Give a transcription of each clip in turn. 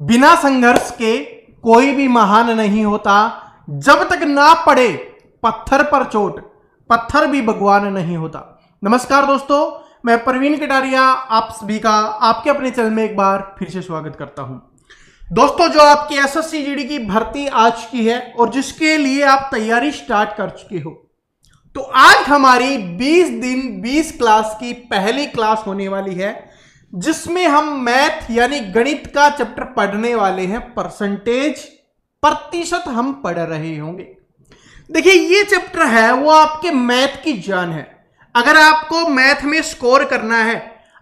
बिना संघर्ष के कोई भी महान नहीं होता। जब तक ना पड़े पत्थर पर चोट, पत्थर भी भगवान नहीं होता। नमस्कार दोस्तों, मैं प्रवीण कटारिया आप सभी का आपके अपने चैनल में एक बार फिर से स्वागत करता हूं। दोस्तों, जो आपकी एसएससी जीडी की भर्ती आ चुकी है और जिसके लिए आप तैयारी स्टार्ट कर चुके हो, तो आज हमारी 20 दिन 20 क्लास की पहली क्लास होने वाली है, जिसमें हम मैथ यानी गणित का चैप्टर पढ़ने वाले हैं। परसेंटेज, प्रतिशत हम पढ़ रहे होंगे। देखिए, ये चैप्टर है वो आपके मैथ की जान है। अगर आपको मैथ में स्कोर करना है,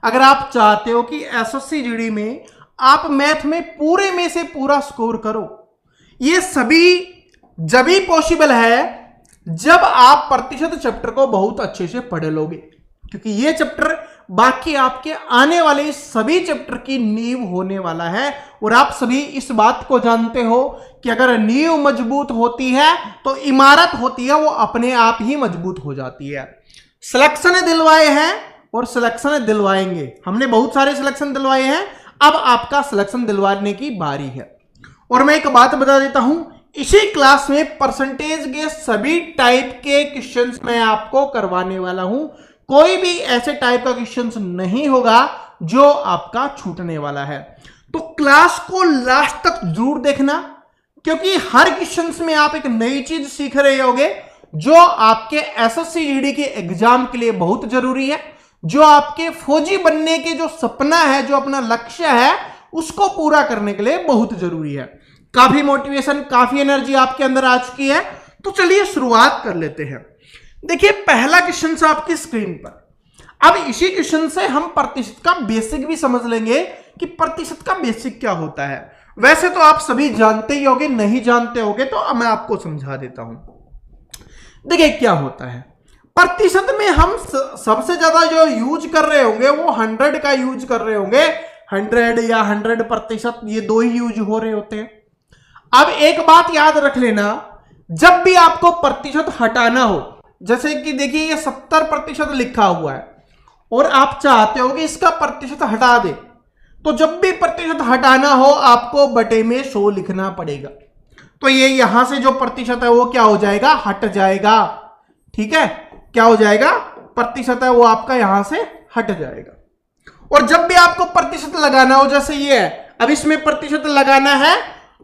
अगर आप चाहते हो कि एसएससी जीडी में आप मैथ में पूरे में से पूरा स्कोर करो, ये सभी जब ही पॉसिबल है जब आप प्रतिशत चैप्टर को बहुत अच्छे से पढ़ लोगे, क्योंकि ये चैप्टर बाकी आपके आने वाले सभी चैप्टर की नींव होने वाला है। और आप सभी इस बात को जानते हो कि अगर नींव मजबूत होती है तो इमारत होती है वो अपने आप ही मजबूत हो जाती है। सिलेक्शन दिलवाए हैं और सिलेक्शन दिलवाएंगे, हमने बहुत सारे सिलेक्शन दिलवाए हैं, अब आपका सिलेक्शन दिलवाने की बारी है। और मैं एक बात बता देता हूं, इसी क्लास में परसेंटेज के सभी टाइप के क्वेश्चंस मैं आपको करवाने वाला हूं। कोई भी ऐसे टाइप का क्वेश्चंस नहीं होगा जो आपका छूटने वाला है। तो क्लास को लास्ट तक जरूर देखना, क्योंकि हर क्वेश्चंस में आप एक नई चीज सीख रहे होगे जो आपके एसएससी जीडी के एग्जाम के लिए बहुत जरूरी है, जो आपके फौजी बनने के जो सपना है, जो अपना लक्ष्य है, उसको पूरा करने के लिए बहुत जरूरी है। काफी मोटिवेशन, काफी एनर्जी आपके अंदर आ चुकी है, तो चलिए शुरुआत कर लेते हैं। देखिए, पहला क्वेश्चन से आपकी स्क्रीन पर, अब इसी क्वेश्चन से हम प्रतिशत का बेसिक भी समझ लेंगे कि प्रतिशत का बेसिक क्या होता है। वैसे तो आप सभी जानते ही होंगे, नहीं जानते होंगे तो मैं आपको समझा देता हूं। देखिए क्या होता है, प्रतिशत में हम सबसे ज्यादा जो यूज कर रहे होंगे वो 100 का यूज कर रहे होंगे। 100 या 100%, ये दो ही यूज हो रहे होते हैं। अब एक बात याद रख लेना, जब भी आपको प्रतिशत हटाना हो, जैसे कि देखिए ये 70% लिखा हुआ है और आप चाहते हो कि इसका प्रतिशत हटा दे, तो जब भी प्रतिशत हटाना हो आपको बटे में 100 लिखना पड़ेगा। तो ये यहां से जो प्रतिशत है वो क्या हो जाएगा, हट जाएगा। ठीक है, क्या हो जाएगा, प्रतिशत है वो आपका यहां से हट जाएगा। और जब भी आपको प्रतिशत लगाना हो, जैसे ये है, अब इसमें प्रतिशत लगाना है,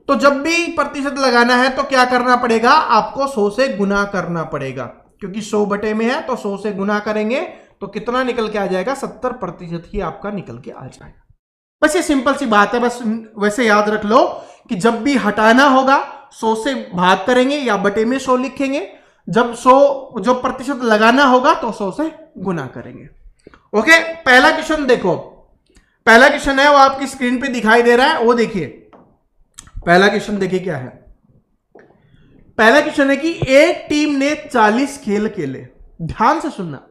तो जब भी प्रतिशत लगाना है तो क्या करना पड़ेगा, आपको 100 से गुना करना पड़ेगा, क्योंकि 100 बटे में है तो 100 से गुना करेंगे तो कितना निकल के आ जाएगा, 70% ही आपका निकल के आ जाएगा। बस ये सिंपल सी बात है। बस वैसे याद रख लो कि जब भी हटाना होगा 100 से भाग करेंगे या बटे में 100 लिखेंगे, जब 100 जो प्रतिशत लगाना होगा तो 100 से गुना करेंगे। ओके, पहला क्वेश्चन देखो, पहला क्वेश्चन है वो आपकी स्क्रीन पे दिखाई दे रहा है, वो देखिए पहला क्वेश्चन। देखिए क्या है, पहला क्वेश्चन है कि एक टीम ने 40 खेल खेले। ध्यान से सुनना।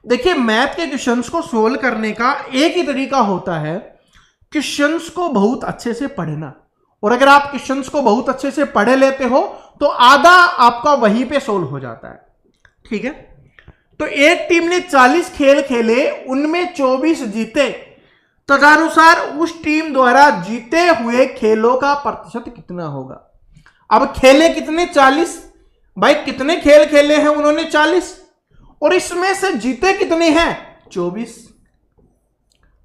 देखिए, मैथ के क्वेश्चंस को सोल्व करने का एक ही तरीका होता है, क्वेश्चंस को बहुत अच्छे से पढ़ना। और अगर आप क्वेश्चंस को बहुत अच्छे से पढ़ लेते हो तो आधा आपका वहीं पे सोल्व हो जाता है। ठीक है, तो एक टीम ने 40 खेल खेले, उनमें 24 जीते, तदनुसार उस टीम द्वारा जीते हुए खेलों का प्रतिशत कितना होगा। अब खेले कितने, 40। भाई कितने खेल खेले हैं उन्होंने, 40, और इसमें से जीते कितने हैं, 24।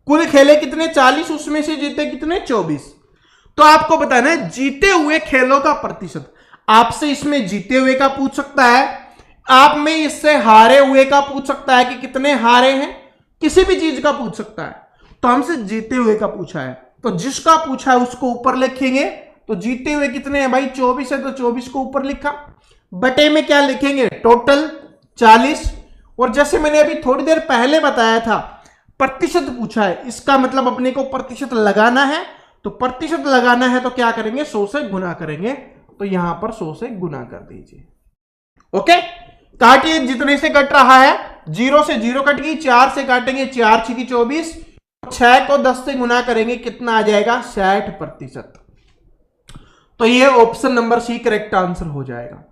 कुल खेले कितने, 40, उसमें से जीते कितने, 24। तो आपको बताना है जीते हुए खेलों का प्रतिशत। आपसे इसमें जीते हुए का पूछ सकता है, आप में इससे हारे हुए का पूछ सकता है कि कितने हारे हैं, किसी भी चीज का पूछ सकता है। तो हमसे जीते हुए का पूछा है, तो जिसका पूछा है उसको ऊपर लिखेंगे। तो जीते हुए कितने हैं भाई, 24 है, तो 24 को ऊपर लिखा, बटे में क्या लिखेंगे, टोटल 40। और जैसे मैंने अभी थोड़ी देर पहले बताया था, प्रतिशत पूछा है, इसका मतलब अपने को प्रतिशत लगाना है। तो प्रतिशत लगाना है तो क्या करेंगे, 100 से गुना करेंगे। तो यहां पर 100 से गुना कर दीजिए। ओके, काटिए, जितने से कट रहा है, 0 से 0 कट गई, 4 से काटेंगे, 4 6 की 24, 6 को 10 से गुना करेंगे, कितना आ जाएगा, 60%। तो ये option number C correct answer हो जाएगा।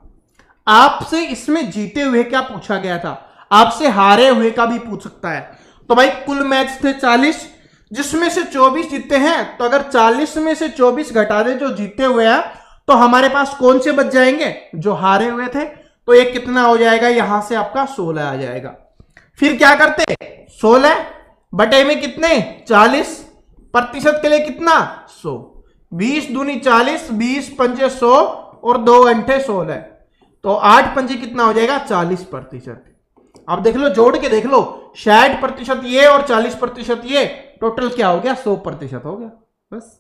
आपसे इसमें जीते हुए क्या पूछा गया था, आपसे हारे हुए का भी पूछ सकता है। तो भाई कुल मैच थे 40, जिसमें से 24 जीते हैं, तो अगर 40 में से 24 घटा दे जो जीते हुए हैं, तो हमारे पास कौन से बच जाएंगे, जो हारे हुए थे। तो एक कितना हो जाएगा, यहां से आपका 16 आ जाएगा। फिर क्या करते, 16 बटे में कितने 40, प्रतिशत के लिए कितना 100, 20 दूनी 40, 20 पंजे 100 और 2 अंठे 16, तो 8 पंजे कितना हो जाएगा 40%। अब देख लो, जोड़ के देख लो, 60% ये और 40% ये, टोटल क्या हो गया 100% हो गया बस।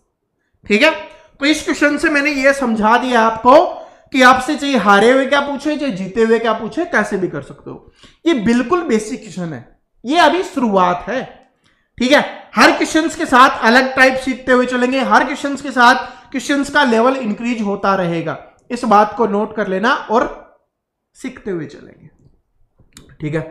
ठीक है, तो इस क्वेश्चन से मैंने ये समझा दिया आपको कि आपसे चाहिए हारे हुए क्या पूछे, चाहे जीते हुए क्या पूछे, कैसे भी कर सकते हो। ये बिल्कुल बेसिक क्वेश्चन है, ये अभी शुरुआत है। ठीक है, हर क्वेश्चंस के साथ अलग टाइप सीखते हुए चलेंगे, हर क्वेश्चंस के साथ क्वेश्चंस का लेवल इंक्रीज होता रहेगा। इस बात को नोट कर लेना और सीखते हुए चलेंगे। ठीक है,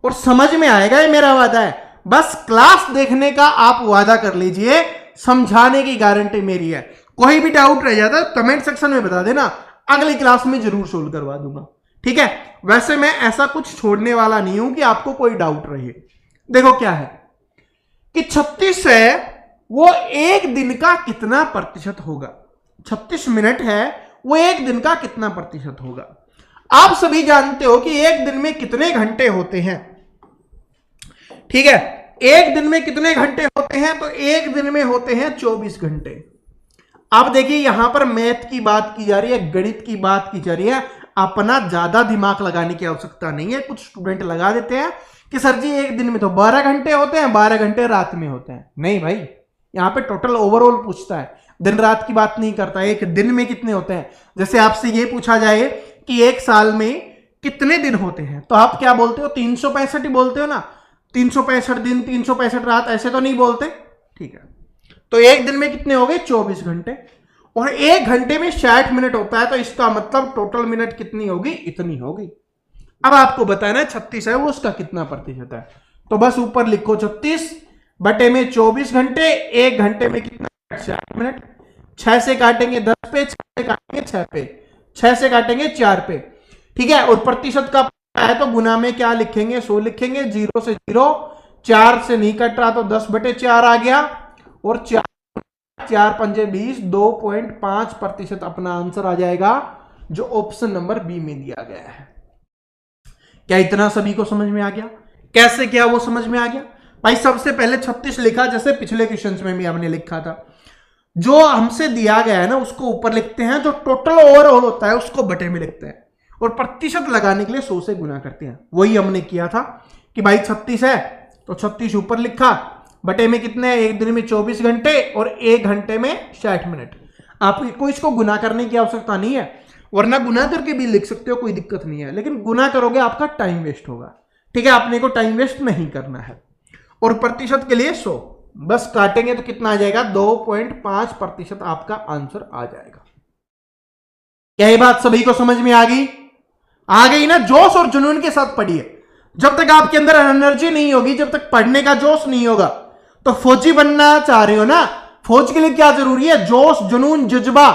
और समझ में आएगा, ये मेरा वादा है। बस क्लास देखने का आप वादा कर लीजिए, समझाने की गारंटी मेरी है। कोई भी डाउट रह जाता है कमेंट सेक्शन में बता देना, अगली क्लास में जरूर सोल्व करवा दूंगा। ठीक है, वैसे मैं ऐसा कुछ छोड़ने वाला नहीं हूं कि आपको कोई डाउट रहे। देखो क्या है कि 36 है वो एक दिन का कितना प्रतिशत होगा, 36 मिनट है वो एक दिन का कितना प्रतिशत होगा। आप सभी जानते हो कि एक दिन में कितने घंटे होते हैं। ठीक है, एक दिन में कितने घंटे होते हैं, तो एक दिन में होते हैं 24 घंटे। अब देखिए यहां पर मैथ की बात की जा रही है, गणित की बात की जा रही है, अपना ज्यादा दिमाग लगाने की आवश्यकता नहीं है। कुछ स्टूडेंट लगा देते हैं कि सर जी एक दिन में तो 12 घंटे होते हैं, 12 घंटे रात में होते हैं। नहीं भाई, यहां पे टोटल ओवरऑल पूछता है, दिन रात की बात नहीं करता। एक दिन में कितने होते हैं, जैसे आपसे ये पूछा जाए कि एक साल में कितने दिन होते हैं, तो आप क्या बोलते हो, 365 ही बोलते हो ना, 365 दिन 365 रात, ऐसे तो नहीं बोलते। ठीक है, तो एक दिन में कितने हो गए 24 घंटे, और एक घंटे में 60 मिनट होता है, तो इसका मतलब टोटल मिनट कितनी होगी, इतनी होगी। अब आपको बताना है 36 है वो उसका कितना प्रतिशत है, तो बस ऊपर लिखो 36 बटे में 24 घंटे, एक घंटे में कितना 60 मिनट, 6 से काटेंगे 10 पे, 6 से काटेंगे 6 पे, 6 से काटेंगे 4 पे। ठीक है, और प्रतिशत का है तो गुना में क्या लिखेंगे 100 लिखेंगे, 0 से 0, 4 से नहीं कट रहा तो 10/4 आ गया, और 4 पंजे 20, 2.5% अपना आंसर आ जाएगा, जो ऑप्शन नंबर बी में दिया गया है। क्या इतना सभी को समझ में आ गया, कैसे क्या वो समझ में आ गया भाई। सबसे पहले 36 लिखा, जैसे पिछले क्वेश्चन में भी हमने लिखा था, जो हमसे दिया गया है ना उसको ऊपर लिखते हैं, जो टोटल ओवरऑल होता है उसको बटे में लिखते हैं, और प्रतिशत लगाने के लिए 100 से गुना करते हैं। वही हमने किया था कि भाई 36 है तो 36 ऊपर लिखा, बटे में कितने, एक दिन में 24 घंटे और एक घंटे में 60 मिनट। आपको इसको गुना करने की आवश्यकता नहीं है, वरना गुना करके भी लिख सकते हो, कोई दिक्कत नहीं है, लेकिन गुना करोगे आपका टाइम वेस्ट होगा। ठीक है, आपने को टाइम वेस्ट नहीं करना है। और प्रतिशत के लिए 100, बस काटेंगे तो कितना आ जाएगा 2.5% आपका आंसर आ जाएगा। क्या ये बात सभी को समझ में आ गई, आ गई ना। जोश और जुनून के साथ पढ़िए, जब तक आपके अंदर एनर्जी नहीं होगी, जब तक पढ़ने का जोश नहीं होगा, तो फौजी बनना चाह रहे हो ना, फौज के लिए क्या जरूरी है, जोश जुनून जज्बा,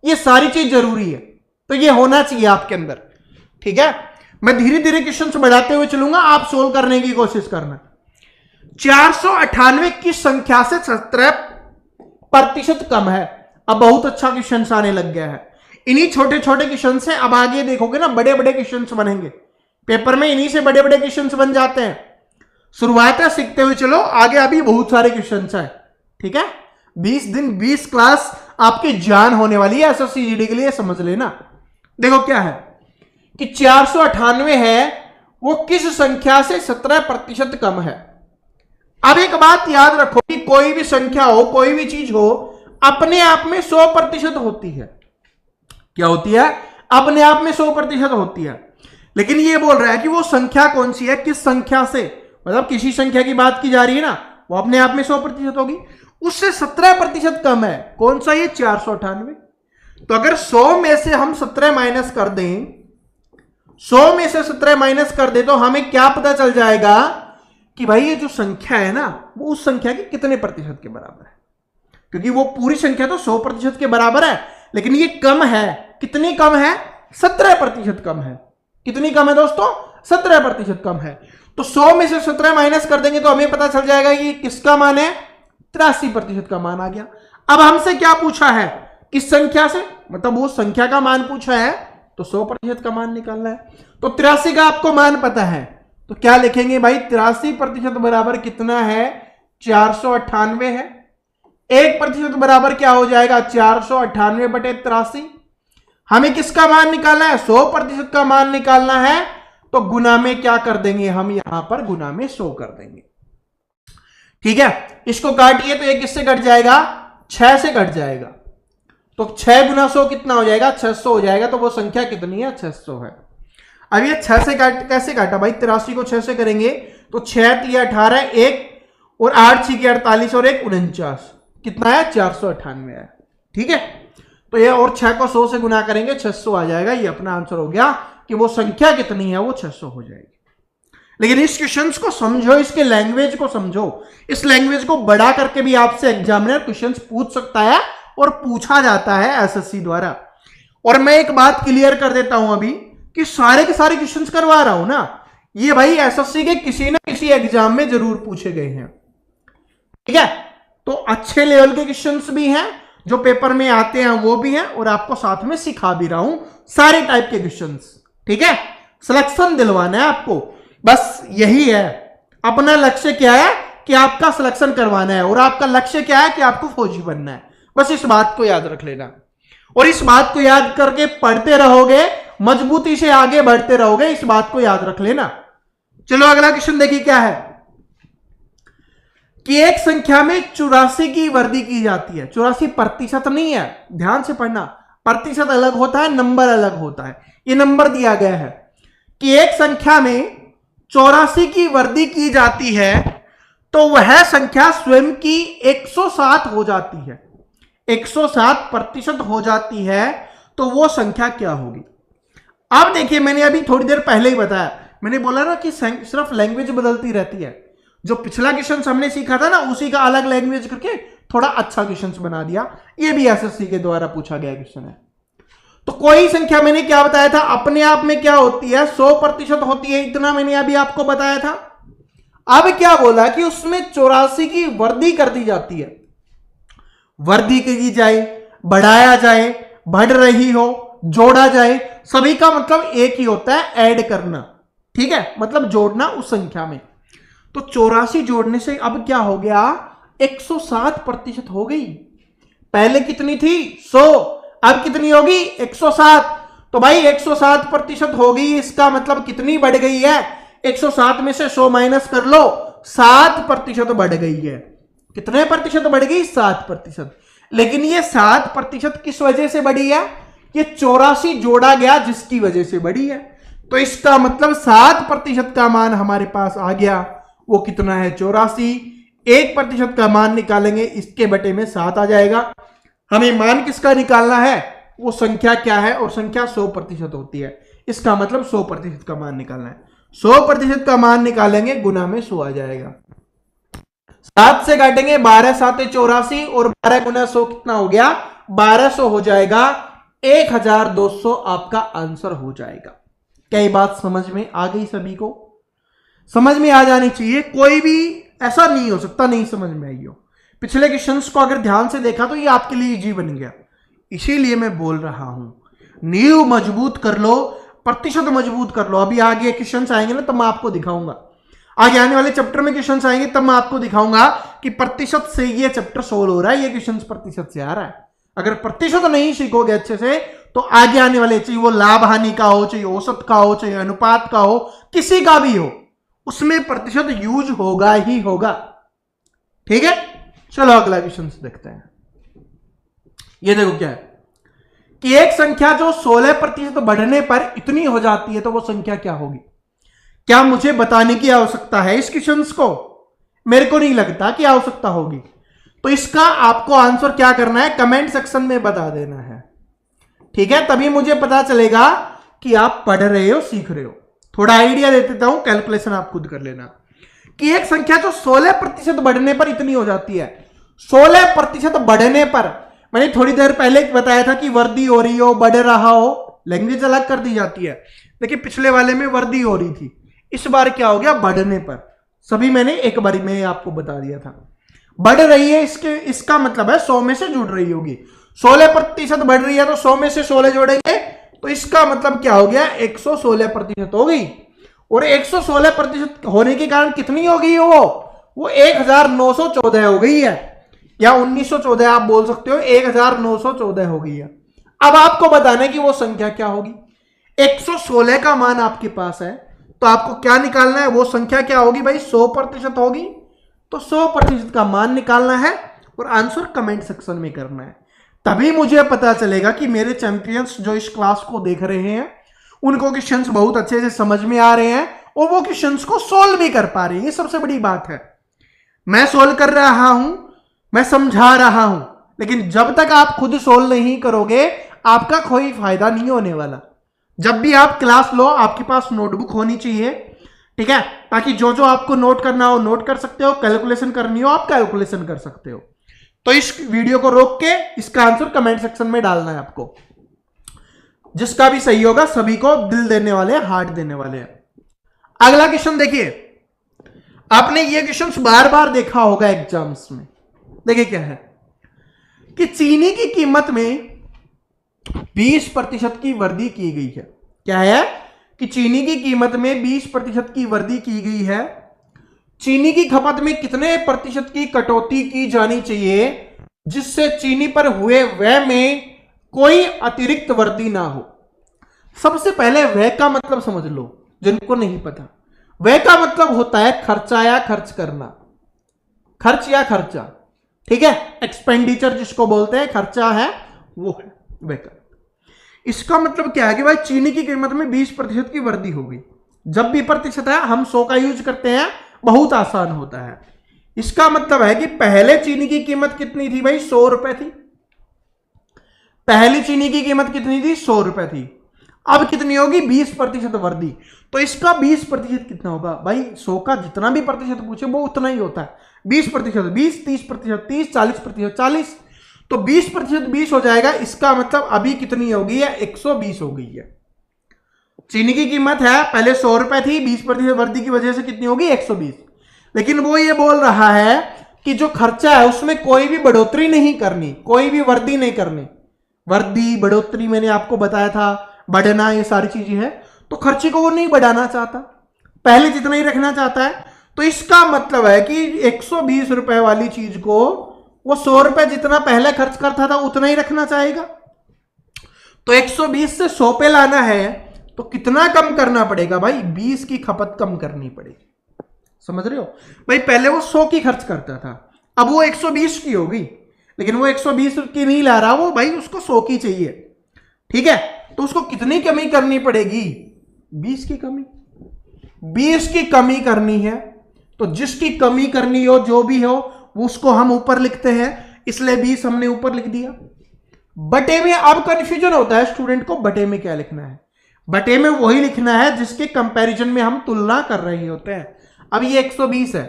ये सारी चीज जरूरी है, तो ये होना चाहिए आपके अंदर। ठीक है, मैं धीरे धीरे क्वेश्चन बढ़ाते हुए चलूंगा, आप सोल्व करने की कोशिश करना। 498 की संख्या से 17% कम है। अब बहुत अच्छा क्वेश्चन आने लग गया है, इन्हीं छोटे छोटे क्वेश्चन से अब आगे देखोगे ना बड़े बड़े क्वेश्चन बनेंगे पेपर में, इन्हीं से बड़े बड़े क्वेश्चन बन जाते हैं। शुरुआत है, सीखते हुए चलो, आगे अभी बहुत सारे क्वेश्चन है। ठीक है, 20 दिन 20 क्लास आपकी जान होने वाली है एसएससी जीडी के लिए, समझ लेना। देखो क्या है कि 498 है वो किस संख्या से 17% कम है। अब एक बात याद रखो कि कोई भी संख्या हो, कोई भी चीज हो, अपने आप में 100% होती है। क्या होती है, अपने आप में 100% होती है, लेकिन ये बोल रहा है कि वो संख्या कौन सी है, किस संख्या से, मतलब किसी संख्या की बात की जा रही है ना, वो अपने आप में 100% होगी, उससे 17% कम है। कौन सा, ये 498। तो अगर 100 में से हम 17 माइनस कर दें, 100 में से 17 माइनस कर दे, तो हमें क्या पता चल जाएगा कि भाई ये जो संख्या है ना वो उस संख्या के कितने प्रतिशत के बराबर है, क्योंकि वो पूरी संख्या तो 100% के बराबर है, लेकिन ये कम है। कितनी कम है, 17% कम है। कितनी कम है दोस्तों, 17% कम है। तो 100 में से 17 माइनस कर देंगे तो हमें पता चल जाएगा कि किसका मान है, 83% का मान आ गया। अब हमसे क्या पूछा है, किस संख्या से, मतलब वो संख्या का मान पूछा है तो 100% का मान निकालना है। तो 83 का आपको मान पता है तो क्या लिखेंगे भाई, 83% बराबर कितना है, 498 है। 1% बराबर क्या हो जाएगा, 498 बटे 83। हमें किसका मान निकालना है, 100% का मान निकालना है, तो गुना में क्या कर देंगे हम, यहां पर गुना में 100 कर देंगे। ठीक है, इसको काटिए तो ये किससे कट जाएगा, 6 से कट जाएगा। तो 6 गुना 100 कितना हो जाएगा, 600 हो जाएगा। तो वो संख्या कितनी है, 600 है। अब ये 6 से कैसे काटा भाई, 83 को 6 से करेंगे तो 6 3 18, 1 और 8 6 के 48 और 1 49, कितना है, 498 है। ठीक है, तो ये और 6 को 100 से गुना करेंगे 600 आ जाएगा। ये अपना आंसर हो गया कि वो संख्या कितनी है, वो 600 हो जाएगी। लेकिन इस क्वेश्चन को समझो, इसके लैंग्वेज को समझो। इस लैंग्वेज को बढ़ा करके भी आपसे एग्जामिनर क्वेश्चन पूछ सकता है और पूछा जाता है एसएससी द्वारा। और मैं एक बात क्लियर कर देता हूं अभी कि सारे के सारे क्वेश्चंस करवा रहा हूं ना, ये भाई एसएससी के किसी ना किसी एग्जाम में जरूर पूछे गए हैं। ठीक है, तो अच्छे लेवल के क्वेश्चंस भी हैं जो पेपर में आते हैं, वो भी हैं, और आपको साथ में सिखा भी रहा हूं सारे टाइप के क्वेश्चंस। ठीक है, सिलेक्शन दिलवाना है आपको, बस यही है। अपना लक्ष्य क्या है कि आपका सिलेक्शन करवाना है, और आपका लक्ष्य क्या है कि आपको फौजी बनना है। बस इस बात को याद रख लेना, और इस बात को याद करके पढ़ते रहोगे, मजबूती से आगे बढ़ते रहोगे, इस बात को याद रख लेना। चलो अगला क्वेश्चन देखिए क्या है कि एक संख्या में 84 की वृद्धि की जाती है। 84% नहीं है, ध्यान से पढ़ना, प्रतिशत अलग होता है, नंबर अलग होता है। ये नंबर दिया गया है कि एक संख्या में 84 की वृद्धि की जाती है तो वह संख्या स्वयं की 107 हो जाती है, 107% हो जाती है, तो वो संख्या क्या होगी। अब देखिए, मैंने अभी थोड़ी देर पहले ही बताया, मैंने बोला ना कि सिर्फ लैंग्वेज बदलती रहती है। जो पिछला क्वेश्चन हमने सीखा था ना, उसी का अलग लैंग्वेज करके थोड़ा अच्छा क्वेश्चन बना दिया। ये भी एसएससी के द्वारा पूछा गया क्वेश्चन है। तो कोई संख्या, मैंने क्या बताया था, अपने आप में क्या होती है, 100% होती है, इतना मैंने अभी आपको बताया था। अब क्या बोला कि उसमें 84 की वृद्धि कर दी जाती है, वृद्धि की जाए, बढ़ाया जाए, बढ़ रही हो, जोड़ा जाए, सभी का मतलब एक ही होता है, ऐड करना। ठीक है, मतलब जोड़ना उस संख्या में। तो 84 जोड़ने से अब क्या हो गया, 107% हो गई। पहले कितनी थी, 100, अब कितनी होगी, 107। तो भाई 107% हो गई, इसका मतलब कितनी बढ़ गई है, 107 में से 100 माइनस कर लो, 7% बढ़ गई है। कितने प्रतिशत बढ़ गई, 7%। लेकिन ये 7% किस वजह से बढ़ी है, ये 84 जोड़ा गया जिसकी वजह से बढ़ी है। तो इसका मतलब 7% का मान हमारे पास आ गया, वो कितना है, 84। 1% का मान निकालेंगे, इसके बटे में 7 आ जाएगा। हमें मान किसका निकालना है, वो संख्या क्या है, और संख्या 100% होती है, इसका मतलब 100% का मान निकालना है। 100% का मान निकालेंगे, गुना में 100 आ जाएगा। 7 से काटेंगे, 12 7 84, और 12 गुना 100 कितना हो गया, 1200 हो जाएगा। 1200 आपका आंसर हो जाएगा। क्या ये बात समझ में आ गई, सभी को समझ में आ जानी चाहिए। कोई भी ऐसा नहीं हो सकता नहीं समझ में आई हो। पिछले क्वेश्चंस को अगर ध्यान से देखा तो ये आपके लिए इजी बन गया। इसीलिए मैं बोल रहा हूं, नींव मजबूत कर लो, प्रतिशत मजबूत कर लो। अभी आगे क्वेश्चंस आएंगे ना, तब मैं आपको दिखाऊंगा, आगे आने वाले चैप्टर में क्वेश्चंस आएंगे, तब मैं आपको दिखाऊंगा कि प्रतिशत से ये चैप्टर सोल्व हो रहा है, ये क्वेश्चंस प्रतिशत से आ रहा है। अगर प्रतिशत नहीं सीखोगे अच्छे से तो आगे आने वाले, चाहे वो लाभ हानि का हो, चाहे औसत का हो, चाहे अनुपात का हो, किसी का भी हो, उसमें प्रतिशत यूज होगा ही होगा। ठीक है, चलो अगला क्वेश्चन देखते हैं। ये देखो क्या है कि एक संख्या जो 16% बढ़ने पर इतनी हो जाती है तो वो संख्या क्या होगी। क्या मुझे बताने की आवश्यकता है इस क्वेश्चन को? मेरे को नहीं लगता कि आवश्यकता होगी। तो इसका आपको आंसर क्या करना है, कमेंट सेक्शन में बता देना है। ठीक है, तभी मुझे पता चलेगा कि आप पढ़ रहे हो, सीख रहे हो। थोड़ा आइडिया दे देता हूं, कैलकुलेशन आप खुद कर लेना कि एक संख्या जो 16% बढ़ने पर इतनी हो जाती है, 16% बढ़ने पर, मैंने थोड़ी देर पहले बताया था कि वृद्धि हो रही हो, बढ़ रहा हो, लैंग्वेज अलग कर दी जाती है। देखिए पिछले वाले में वृद्धि हो रही थी, इस बार क्या हो गया, बढ़ने पर। सभी मैंने एक बारी में आपको बता दिया था। बढ़ रही है, इसका मतलब है 100 में से जुड़ रही होगी। 16% बढ़ रही है तो 100 में से 16 जोड़ेंगे तो इसका मतलब क्या हो गया, 116% हो गई। और 116% होने के कारण कितनी हो गई वो 1914 हो गई है, या 1914 आप बोल सकते हो, 1914 हो गई है। अब आपको बताना है कि वो संख्या क्या होगी। 116 का मान आपके पास है तो आपको क्या निकालना है, वो संख्या क्या होगी भाई, 100% होगी। तो 100% का मान निकालना है और आंसर कमेंट सेक्शन में करना है। तभी मुझे पता चलेगा कि मेरे चैंपियंस जो इस क्लास को देख रहे हैं उनको क्वेश्चंस बहुत अच्छे से समझ में आ रहे हैं और वो क्वेश्चंस को सोल्व भी कर पा रहे हैं। ये सबसे बड़ी बात है। मैं सोल्व कर रहा हूं, मैं समझा रहा हूं, लेकिन जब तक आप खुद सोल्व नहीं करोगे आपका कोई फायदा नहीं होने वाला। जब भी आप क्लास लो आपके पास नोटबुक होनी चाहिए, ठीक है, ताकि जो जो आपको नोट करना हो नोट कर सकते हो, कैलकुलेशन करनी हो आप कैलकुलेशन कर सकते हो। तो इस वीडियो को रोक के इसका आंसर कमेंट सेक्शन में डालना है आपको। जिसका भी सही होगा सभी को दिल देने वाले हैं, हार्ट देने वाले हैं। अगला क्वेश्चन देखिए, आपने ये क्वेश्चन बार बार देखा होगा एग्जाम्स में। देखिए क्या है कि चीनी की कीमत में 20% की वृद्धि की गई है। क्या है कि चीनी की कीमत में 20% की वृद्धि की गई है। चीनी की खपत में कितने प्रतिशत की कटौती की जानी चाहिए जिससे चीनी पर हुए व्यय में कोई अतिरिक्त वृद्धि ना हो। सबसे पहले व्यय का मतलब समझ लो, जिनको नहीं पता। व्यय का मतलब होता है खर्चा या खर्च करना, खर्च या खर्चा, ठीक है। एक्सपेंडिचर जिसको बोलते हैं, खर्चा है वो है व्यय का। इसका मतलब क्या है कि भाई चीनी की कीमत में 20% की वृद्धि होगी। जब भी प्रतिशत है हम 100 का यूज करते हैं, बहुत आसान होता है। इसका मतलब है कि पहले चीनी की कीमत कितनी थी भाई, 100 रुपए थी। पहली चीनी की कीमत कितनी थी, 100 रुपए थी। अब कितनी होगी, 20% वृद्धि। तो इसका 20% कितना होगा भाई, 100 का जितना भी प्रतिशत पूछे वो उतना ही होता है। 20%, 20, 30%, 30, 40%, 40। तो 20% 20 हो जाएगा। इसका मतलब अभी कितनी होगी है, 120 हो गई है। चीनी की कीमत है पहले 100 रुपए थी, 20% वृद्धि की वजह से कितनी होगी, 120। लेकिन वो ये बोल रहा है कि जो खर्चा है उसमें कोई भी बढ़ोतरी नहीं करनी, कोई भी वृद्धि नहीं करनी। वृद्धि बढ़ोतरी मैंने आपको बताया था, बढ़ना, ये सारी चीजें हैं। तो खर्चे को वो नहीं बढ़ाना चाहता, पहले जितना ही रखना चाहता है। तो इसका मतलब है कि 120 रुपए वाली चीज को वो 100 रुपए जितना पहले खर्च करता था उतना ही रखना चाहेगा। तो 120 से 100 पे लाना है तो कितना कम करना पड़ेगा भाई, 20 की खपत कम करनी पड़ेगी। समझ रहे हो भाई, पहले वो 100 की खर्च करता था, अब वो 120 की होगी। लेकिन वो 120 की नहीं ला रहा, वो भाई उसको 100 की चाहिए, ठीक है। तो उसको कितनी कमी करनी पड़ेगी, 20 की कमी। 20 की कमी करनी है। तो जिसकी कमी करनी हो, जो भी हो, उसको हम ऊपर लिखते हैं, इसलिए 20 हमने ऊपर लिख दिया। बटे में अब कंफ्यूजन होता है स्टूडेंट को, बटे में क्या लिखना है। बटे में वही लिखना है जिसके कंपैरिजन में हम तुलना कर रहे होते हैं। अब ये 120 है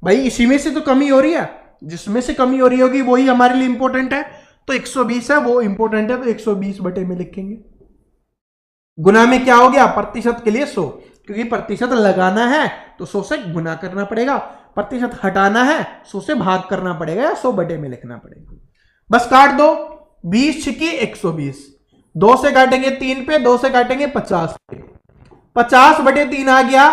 भाई, इसी में से तो कमी हो रही है, जिसमें से कमी हो रही होगी वही हमारे लिए इंपॉर्टेंट है। तो 120 है वो इंपॉर्टेंट है, तो 120 बटे में लिखेंगे। गुना में क्या हो गया, प्रतिशत के लिए 100, क्योंकि प्रतिशत लगाना है तो 100 से गुना करना पड़ेगा, प्रतिशत हटाना है 100 से भाग करना पड़ेगा, या 100 बटे में लिखना पड़ेगा। बस काट दो, 20 छिकी 120, 2 से काटेंगे 3 पे, 2 से काटेंगे 50 पे, 50 बटे 3 आ गया।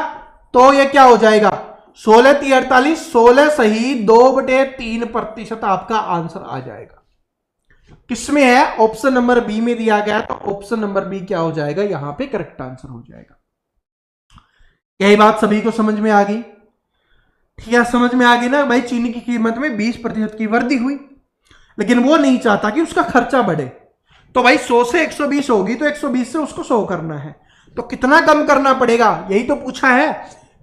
तो ये क्या हो जाएगा, 16 3 48, 16 सही 2 बटे 3% आपका आंसर आ जाएगा। किसमें है, ऑप्शन नंबर बी में दिया गया, तो ऑप्शन नंबर बी क्या हो जाएगा, यहां पे करेक्ट आंसर हो जाएगा। यही बात सभी को समझ में आ गई, ठीक है। समझ में आ गई ना भाई, चीनी की कीमत में 20% की वृद्धि हुई, लेकिन वो नहीं चाहता कि उसका खर्चा बढ़े। तो भाई 100 से 120 होगी, तो 120 से उसको 100 करना है, तो कितना कम करना पड़ेगा, यही तो पूछा है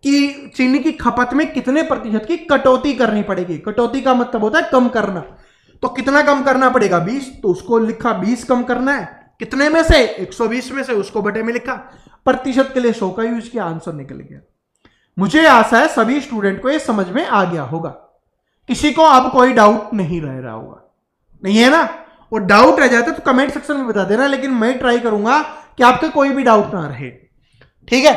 कि चीनी की खपत में कितने प्रतिशत की कटौती करनी पड़ेगी। कटौती का मतलब होता है कम करना। तो कितना कम करना पड़ेगा, 20, तो उसको लिखा 20 कम करना है, कितने में से, 120 में से, उसको बटे में लिखा, प्रतिशत के लिए 100 का यूज किया, आंसर निकल गया। मुझे आशा है सभी स्टूडेंट को ये समझ में आ गया होगा, किसी को अब कोई डाउट नहीं रह रहा होगा, नहीं है ना। और डाउट रह जाता तो कमेंट सेक्शन में बता देना, लेकिन मैं ट्राई करूंगा कि आपके कोई भी डाउट ना रहे, ठीक है।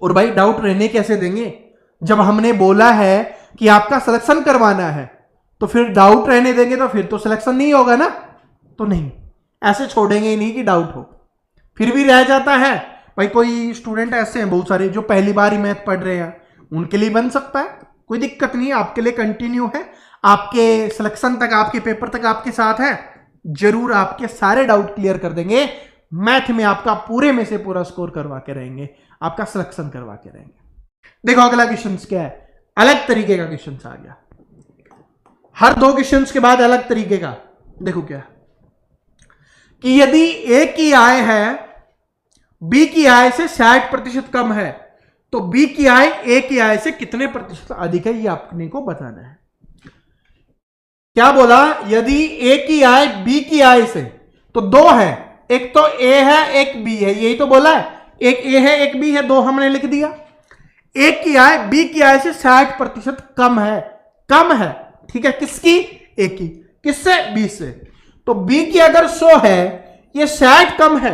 और भाई डाउट रहने कैसे देंगे? जब हमने बोला है कि आपका सिलेक्शन करवाना है तो फिर डाउट रहने देंगे तो फिर तो सिलेक्शन नहीं होगा ना। तो नहीं, ऐसे छोड़ेंगे ही नहीं कि डाउट हो। फिर भी रह जाता है भाई, कोई स्टूडेंट ऐसे हैं बहुत सारे जो पहली बार ही मैथ पढ़ रहे हैं, उनके लिए बन सकता है, कोई दिक्कत नहीं है। आपके लिए कंटिन्यू है, आपके सिलेक्शन तक, आपके पेपर तक आपके साथ है, जरूर आपके सारे डाउट क्लियर कर देंगे। मैथ में आपका पूरे में से पूरा स्कोर करवा के रहेंगे, आपका सिलेक्शन करवा के रहेंगे। देखो अगला क्वेश्चन क्या है, अलग तरीके का क्वेश्चन आ गया। हर 2 क्वेश्चन के बाद अलग तरीके का। देखो क्या कि यदि ए की आय है बी की आय से 60% कम है तो बी की आय ए की आय से कितने प्रतिशत अधिक है, ये आपने को बताना है। क्या बोला? यदि ए की आय बी की आय से, तो 2 है, एक तो ए है एक बी है, यही तो बोला है। एक ए है एक बी है, 2 हमने लिख दिया। ए की आय बी की आय से 60% कम है, कम है, ठीक है, किसकी? ए की। किससे? बी से। तो बी की अगर 100 है, ये 60 कम है।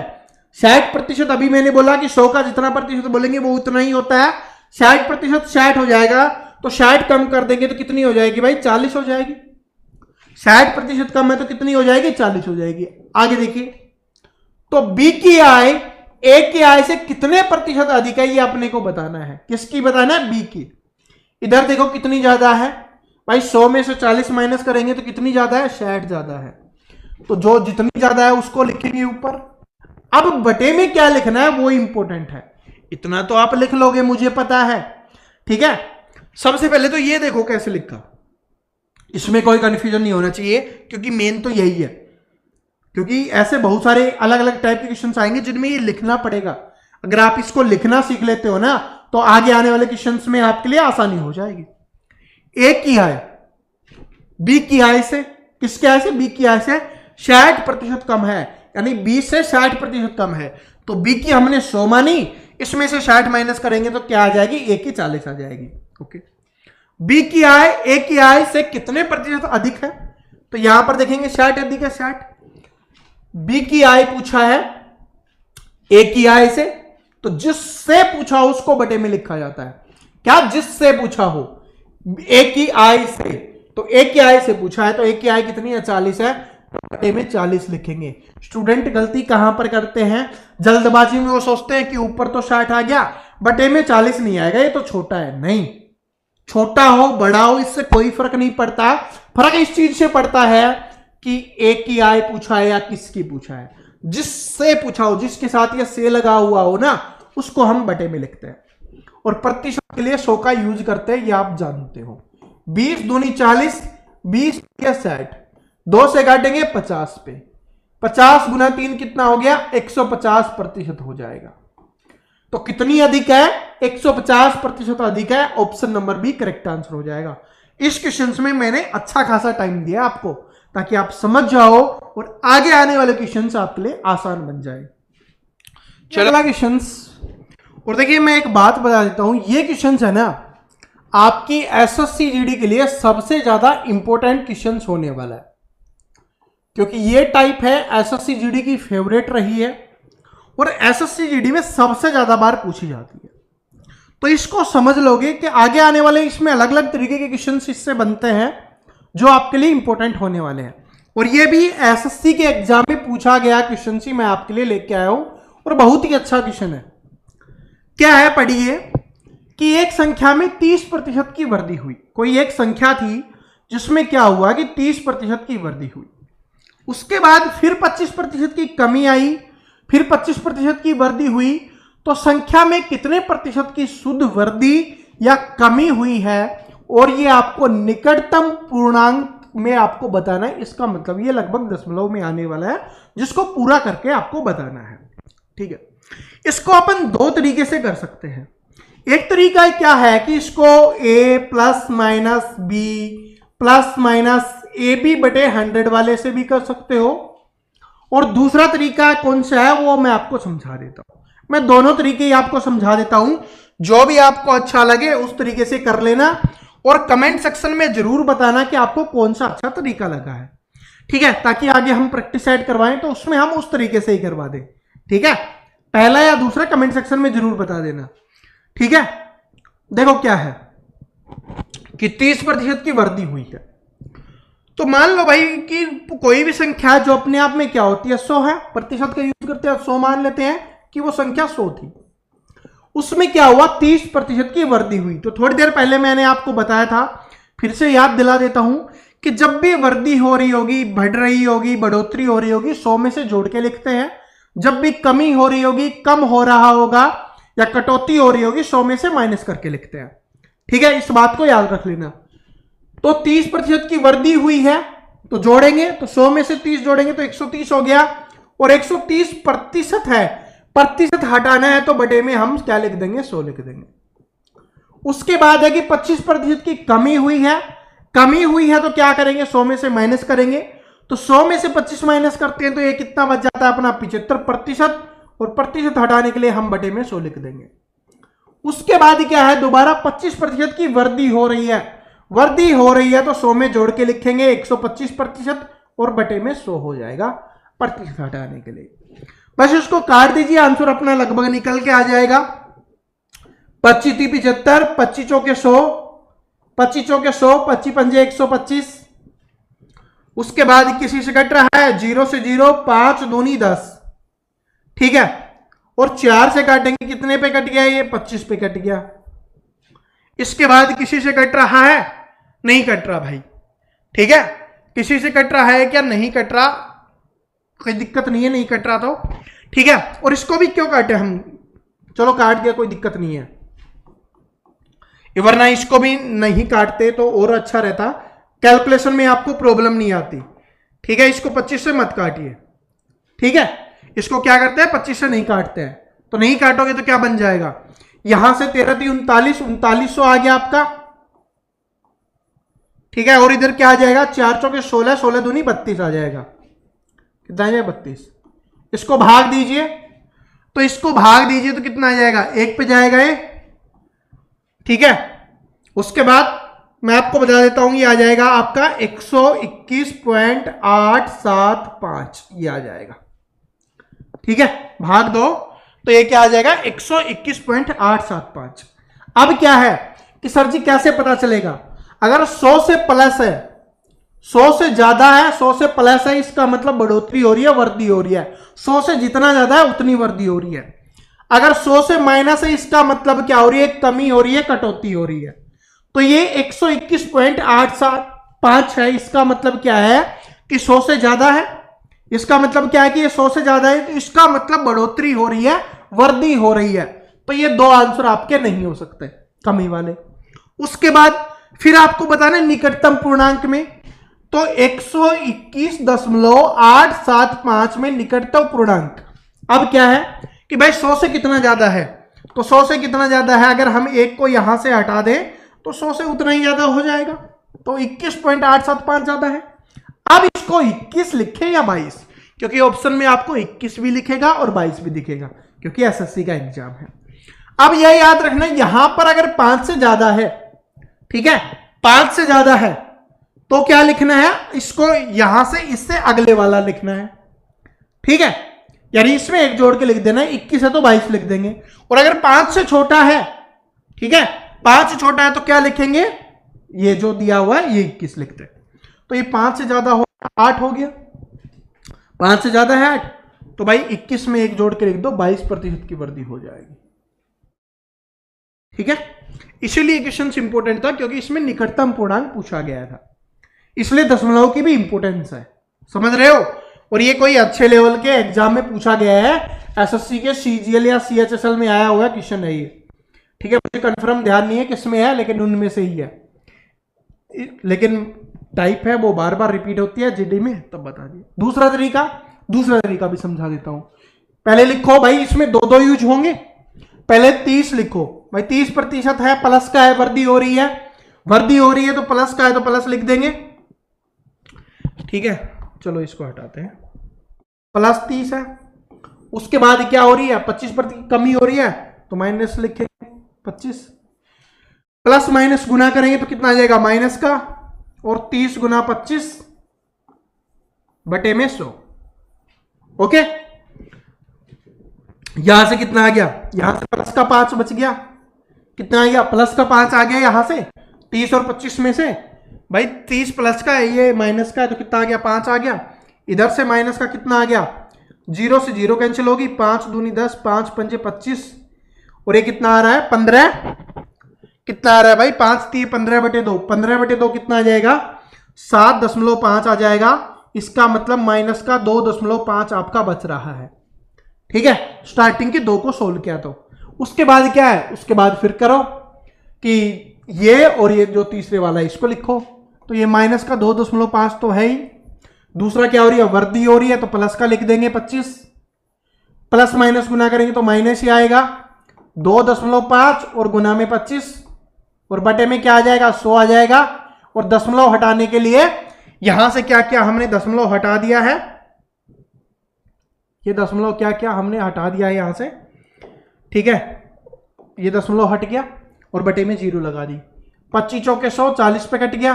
60%, अभी मैंने बोला कि 100 का जितना प्रतिशत बोलेंगे वो उतना ही होता है। 60% 60 हो जाएगा, तो 60 कम कर देंगे तो कितनी हो जाएगी भाई? 40 हो जाएगी। 60% कम है तो कितनी हो जाएगी? 40 हो जाएगी। आगे देखिए, तो बी की आय ए की आय से कितने प्रतिशत अधिक है, ये अपने को बताना है। किसकी बताना है? बी की। इधर देखो कितनी ज्यादा है भाई, 100 में से 40 माइनस करेंगे तो कितनी ज्यादा है? 60 ज्यादा है। तो जो जितनी ज्यादा है उसको लिखेंगे ऊपर। अब बटे में क्या लिखना है वो इंपॉर्टेंट है। इतना तो आप लिख लोगे, मुझे पता है, ठीक है। सबसे पहले तो ये देखो कैसे लिखा, इसमें कोई कंफ्यूजन नहीं होना चाहिए, क्योंकि मेन तो यही है। क्योंकि ऐसे बहुत सारे अलग अलग टाइप के क्वेश्चन आएंगे जिनमें ये लिखना पड़ेगा। अगर आप इसको लिखना सीख लेते हो ना, तो आगे आने वाले क्वेश्चन में आपके लिए आसानी हो जाएगी। ए की आय बी की आय से, किसके आय से? बी की आय से 60% कम है, यानी बी से 60% कम है। तो बी की हमने 100 मानी, इसमें से 60 माइनस करेंगे तो क्या आ जाएगी? ए की 40 आ जाएगी। ओके, बी की आय ए की आय से कितने प्रतिशत अधिक है? तो यहां पर देखेंगे 60 अधिक है, 60। बी की आय पूछा है ए की आय से, तो जिससे पूछा हो उसको बटे में लिखा जाता है। क्या? जिससे पूछा हो, ए की आय से, तो ए की आय से पूछा है, तो ए की आय कितनी है? 40 है, बटे में 40 लिखेंगे। स्टूडेंट गलती कहां पर करते हैं? जल्दबाजी में वो सोचते हैं कि ऊपर तो 60 आ गया, बटे में 40 नहीं आएगा, ये तो छोटा है। नहीं, छोटा हो बड़ा हो इससे कोई फर्क नहीं पड़ता। फर्क इस चीज से पड़ता है कि ए की आय पूछा है या किसकी पूछा है। जिससे पूछा हो, जिसके साथ ये से लगा हुआ हो ना, उसको हम बटे में लिखते हैं। और प्रतिशत के लिए 100 का यूज करते हैं, ये आप जानते हो। 20 दूनी 40, 20 या 60, 2 से काटेंगे 50 पे, 50 गुना 3 कितना हो गया? 150% हो जाएगा। तो कितनी अधिक है? 150% अधिक है। Option number B correct answer हो जाएगा। इस क्वेश्चन में मैंने अच्छा खासा टाइम दिया आपको, ताकि आप समझ जाओ और आगे आने वाले क्वेश्चंस आपके लिए आसान बन जाए। चलो अगला क्वेश्चंस। और देखिए मैं एक बात बता देता हूं, ये क्वेश्चंस है ना आपकी एसएससी जीडी के लिए सबसे ज्यादा इंपॉर्टेंट क्वेश्चंस होने वाला है, क्योंकि ये टाइप है एसएससी जीडी की फेवरेट रही है और एसएससी जीडी में सबसे ज्यादा बार पूछी जाती है। तो इसको समझ लोगे कि आगे आने वाले इसमें अलग अलग तरीके के क्वेश्चंस इससे बनते हैं जो आपके लिए इंपॉर्टेंट होने वाले हैं। और ये भी एसएससी के एग्जाम में पूछा गया क्वेश्चन ही मैं आपके लिए लेके आया हूं और बहुत ही अच्छा क्वेश्चन है। क्या है? पढ़िए कि एक संख्या में 30% की वृद्धि हुई। कोई एक संख्या थी जिसमें क्या हुआ कि 30% की वृद्धि हुई, उसके बाद फिर 25% की कमी आई, फिर 25% की वृद्धि हुई। तो संख्या में कितने प्रतिशत की शुद्ध वृद्धि या कमी हुई है, और ये आपको निकटतम पूर्णांक में आपको बताना है। इसका मतलब ये लगभग दशमलव में आने वाला है, जिसको पूरा करके आपको बताना है। ठीक है, इसको अपन 2 तरीके से कर सकते हैं। एक तरीका क्या है कि इसको a plus minus B plus minus A B बटे 100 वाले से भी कर सकते हो, और दूसरा तरीका कौन सा है वो मैं आपको समझा देता हूं। मैं दोनों तरीके ही आपको समझा देता हूं, जो भी आपको अच्छा लगे उस तरीके से कर लेना, और कमेंट सेक्शन में जरूर बताना कि आपको कौन सा अच्छा तरीका लगा है। ठीक है, ताकि आगे हम प्रैक्टिस ऐड करवाएं तो उसमें हम उस तरीके से ही करवा दें। ठीक है, पहला या दूसरा कमेंट सेक्शन में जरूर बता देना। ठीक है, देखो क्या है कि 30% की वृद्धि हुई है। तो मान लो भाई कि कोई भी संख्या जो अपने आप में क्या होती है 100 है, प्रतिशत का यूज करते हैं 100 मान लेते हैं कि वो संख्या 100 थी, उसमें क्या हुआ 30% की वृद्धि हुई। तो थोड़ी देर पहले मैंने आपको बताया था, फिर से याद दिला देता हूं कि जब भी वृद्धि हो रही होगी, बढ़ रही होगी, बढ़ोतरी हो रही होगी, 100 में से जोड़ के लिखते हैं। जब भी कमी हो रही होगी, कम हो रहा होगा या कटौती हो रही होगी, 100 में से माइनस करके लिखते हैं। ठीक है, इस बात को याद रख लेना। तो 30% की वृद्धि हुई है तो जोड़ेंगे, तो 100 में से 30 जोड़ेंगे तो 130 हो गया, और 130 प्रतिशत है, प्रतिशत हटाना है तो बटे में हम क्या लिख देंगे 100 लिख देंगे। उसके बाद है कि 25% की कमी हुई है, कमी हुई है तो क्या करेंगे 100 में से माइनस करेंगे, तो 100 में से 25 माइनस करते हैं तो ये कितना बच जाता है अपना 75%, और प्रतिशत हटाने के लिए हम बटे में 100 लिख देंगे। उसके बाद क्या है दोबारा 25% की वृद्धि हो रही है, वृद्धि हो रही है तो 100 में जोड़ के लिखेंगे 125% और बटे में 100 हो जाएगा प्रतिशत हटाने के लिए। बस इसको काट दीजिए, आंसर अपना लगभग निकल के आ जाएगा। 25 × 75, 25 चौके 100, 25 चौके 100, 25 पंजे 125। उसके बाद किसी से कट रहा है 0 से 0, 5 दूनी 10, ठीक है, और 4 से काटेंगे कितने पे कट गया ये 25 पे कट गया। इसके बाद किसी से कट रहा है, नहीं कट रहा भाई, ठीक है, किसी से कट रहा है क्या, नहीं कट रहा, कोई दिक्कत नहीं है, नहीं कट रहा तो ठीक है। और इसको भी क्यों काटे हम, चलो काट दिया कोई दिक्कत नहीं है, वरना इसको भी नहीं काटते तो और अच्छा रहता, कैलकुलेशन में आपको प्रॉब्लम नहीं आती। ठीक है, इसको 25 से मत काटिए, ठीक है, इसको क्या करते हैं 25 से नहीं काटते हैं, तो नहीं काटोगे तो क्या बन जाएगा, यहां से 13 × 39, 3900 आ गया आपका, ठीक है, और इधर क्या आ जाएगा 4 चौके 16, 16 दूनी 32 आ जाएगा, कितना आ जाएगा 32। इसको भाग दीजिए, तो इसको भाग दीजिए तो कितना आ जाएगा 1 पे जाएगा ये, ठीक है। उसके बाद मैं आपको बता देता हूं ये आ जाएगा आपका 121.875 ये आ जाएगा, ठीक है, भाग दो तो ये क्या आ जाएगा 121.875। अब क्या है कि सर जी कैसे पता चलेगा, अगर 100 से प्लस है, 100 से ज्यादा है, 100 से प्लस है, इसका मतलब बढ़ोतरी हो रही है, वृद्धि हो रही है। 100 से जितना ज्यादा है उतनी वृद्धि हो रही है। अगर 100 से माइनस है, इसका मतलब क्या हो रही है, कमी हो रही है, कटौती हो रही है। तो ये 121.875 है, इसका मतलब क्या है कि 100 से ज्यादा है, इसका मतलब क्या है कि ये 100 से ज्यादा है, तो इसका मतलब बढ़ोतरी हो रही है, वृद्धि हो रही है। तो ये दो आंसर आपके नहीं हो सकते कमी वाले। उसके बाद फिर आपको बताना निकटतम पूर्णांक में, तो 121.875 में निकटतम पूर्णांक। अब क्या है कि भाई 100 से कितना ज्यादा है, तो 100 से कितना ज्यादा है, अगर हम एक को यहां से हटा दें तो 100 से उतना ही ज्यादा हो जाएगा, तो 21.875 ज्यादा है। अब इसको 21 लिखें या 22, क्योंकि ऑप्शन में आपको 21 भी लिखेगा और 22 भी दिखेगा, क्योंकि एसएससी का एग्जाम है। अब यह याद रखना, यहां पर अगर 5 से ज्यादा है, ठीक है, 5 से ज्यादा है तो क्या लिखना है, इसको यहां से इससे अगले वाला लिखना है, ठीक है, यानी इसमें एक जोड़ के लिख देना है, 21 है तो 22 लिख देंगे। और अगर 5 से छोटा है, ठीक है, 5 से छोटा है तो क्या लिखेंगे, ये जो दिया हुआ है ये 21 लिखते हैं। तो ये 5 से ज्यादा हो 8 हो गया, 5 से ज्यादा है 8, तो भाई 21 में एक जोड़ के लिख दो, 22% की वृद्धि हो जाएगी, ठीक है। इसीलिए क्वेश्चन इंपोर्टेंट था, क्योंकि इसमें निकटतम पूर्णांक पूछा गया था, इसलिए दशमलव की भी इंपोर्टेंस है, समझ रहे हो। और ये कोई अच्छे लेवल के एग्जाम में पूछा गया है, एसएससी के सीजीएल या सीएचएसएल में आया हुआ क्वेश्चन है ये, ठीक है, मुझे कंफर्म ध्यान नहीं है किसमें है, लेकिन उनमें से ही है, लेकिन टाइप है वो बार बार रिपीट होती है जीडी में, तब बता दिए। दूसरा तरीका भी समझा देता हूं। पहले लिखो भाई, इसमें दो यूज होंगे, पहले 30 लिखो भाई, 30% है, प्लस का है, वृद्धि हो रही है, वृद्धि हो रही है तो प्लस का है तो प्लस लिख देंगे, ठीक है। चलो इसको हटाते हैं, प्लस 30 है। उसके बाद क्या हो रही है, 25% की कमी हो रही है तो माइनस लिखेंगे 25, प्लस माइनस गुना करेंगे तो कितना आ जाएगा माइनस का, और 30 × 25 बटे में 100, ओके। यहां से कितना आ गया, यहां से प्लस का 5 बच गया, कितना आ गया, प्लस का 5 आ गया यहां से 30 और 25 में से। भाई 30 प्लस का है, ये माइनस का है, तो कितना आ गया, 5 आ गया। इधर से माइनस का कितना आ गया, 0 से 0 कैंसिल होगी, 5 दूनी 10, 5 पंजे 25, और ये कितना आ रहा है 15। कितना आ रहा है भाई, 5 3 15/2, 15/2 कितना आ जाएगा, 7.5 आ जाएगा। इसका मतलब माइनस का 2.5 आपका बच रहा है। ठीक है, स्टार्टिंग के 2 को सोल्व किया तो उसके बाद क्या है, उसके बाद फिर करो कि ये और ये जो तीसरे वाला है इसको लिखो। तो ये माइनस का 2.5 तो है ही, दूसरा क्या हो रही है, वर्दी हो रही है, तो प्लस का लिख देंगे 25, प्लस माइनस गुना करेंगे तो माइनस ही आएगा, 2.5 और गुना में 25 और बटे में क्या आ जाएगा, 100 आ जाएगा। और दशमलव हटाने के लिए यहां से क्या क्या हमने दशमलव हटा दिया है, ये दशमलव क्या क्या हमने हटा दिया है यहां से। ठीक है, ये दशमलव हट गया और बटे में 0 लगा दी, 25 चौके 100, 40 पे कट गया।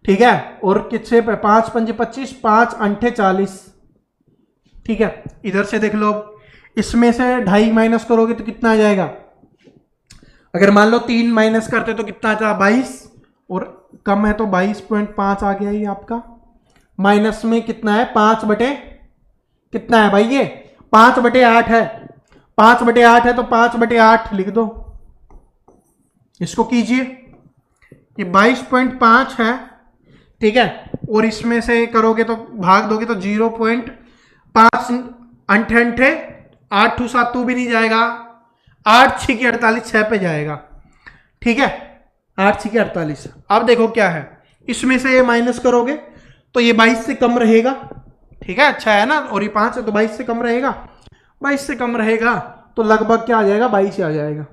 ठीक है, और कितने पे, 5 पंजे 25, 5 अंठे 40। ठीक है, इधर से देख लो, इसमें से 2.5 माइनस करोगे तो कितना आ जाएगा, अगर मान लो 3 माइनस करते तो कितना आता, 22, और कम है तो 22.5 आ गया ये आपका। माइनस में कितना है, 5 बटे कितना है भाई, ये 5/8 है, 5/8 है तो 5/8 लिख दो, इसको कीजिए, ये 22.5 है। ठीक है, और इसमें से करोगे तो भाग दोगे तो 0.5 अंठे अंठे 8 टू 7 भी नहीं जाएगा, 8 6 की 48, 6 पे जाएगा। ठीक है, 8 6 की 48। अब देखो क्या है, इसमें से ये माइनस करोगे तो ये 22 से कम रहेगा। ठीक है, अच्छा है ना, और ये 5 है तो 22 से कम रहेगा, 22 से कम रहेगा तो लगभग क्या आ जाएगा, 22 ही आ जाएगा।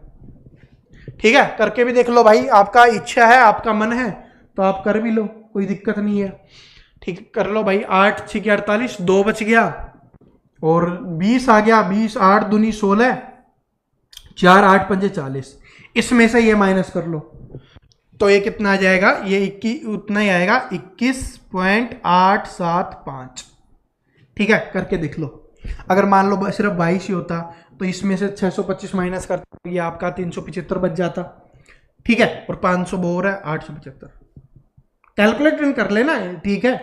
ठीक है, करके भी देख लो भाई, आपका इच्छा है, आपका मन है तो आप कर भी लो, कोई दिक्कत नहीं है। ठीक, कर लो भाई, 8 6 की 48, 2 बच गया और 20 आ गया, 20, 8 दूनी 16, 4 8 पंजे 40, इसमें से ये माइनस कर लो तो ये कितना आ जाएगा, ये 21 उतना ही आएगा, 21.875। ठीक है, करके देख लो। अगर मान लो सिर्फ 22 ही होता तो इसमें से 625 माइनस करता तो ये आपका 375 बच जाता। ठीक है, और 500 बोर है, 875 कैलकुलेट कर लेना। ठीक है,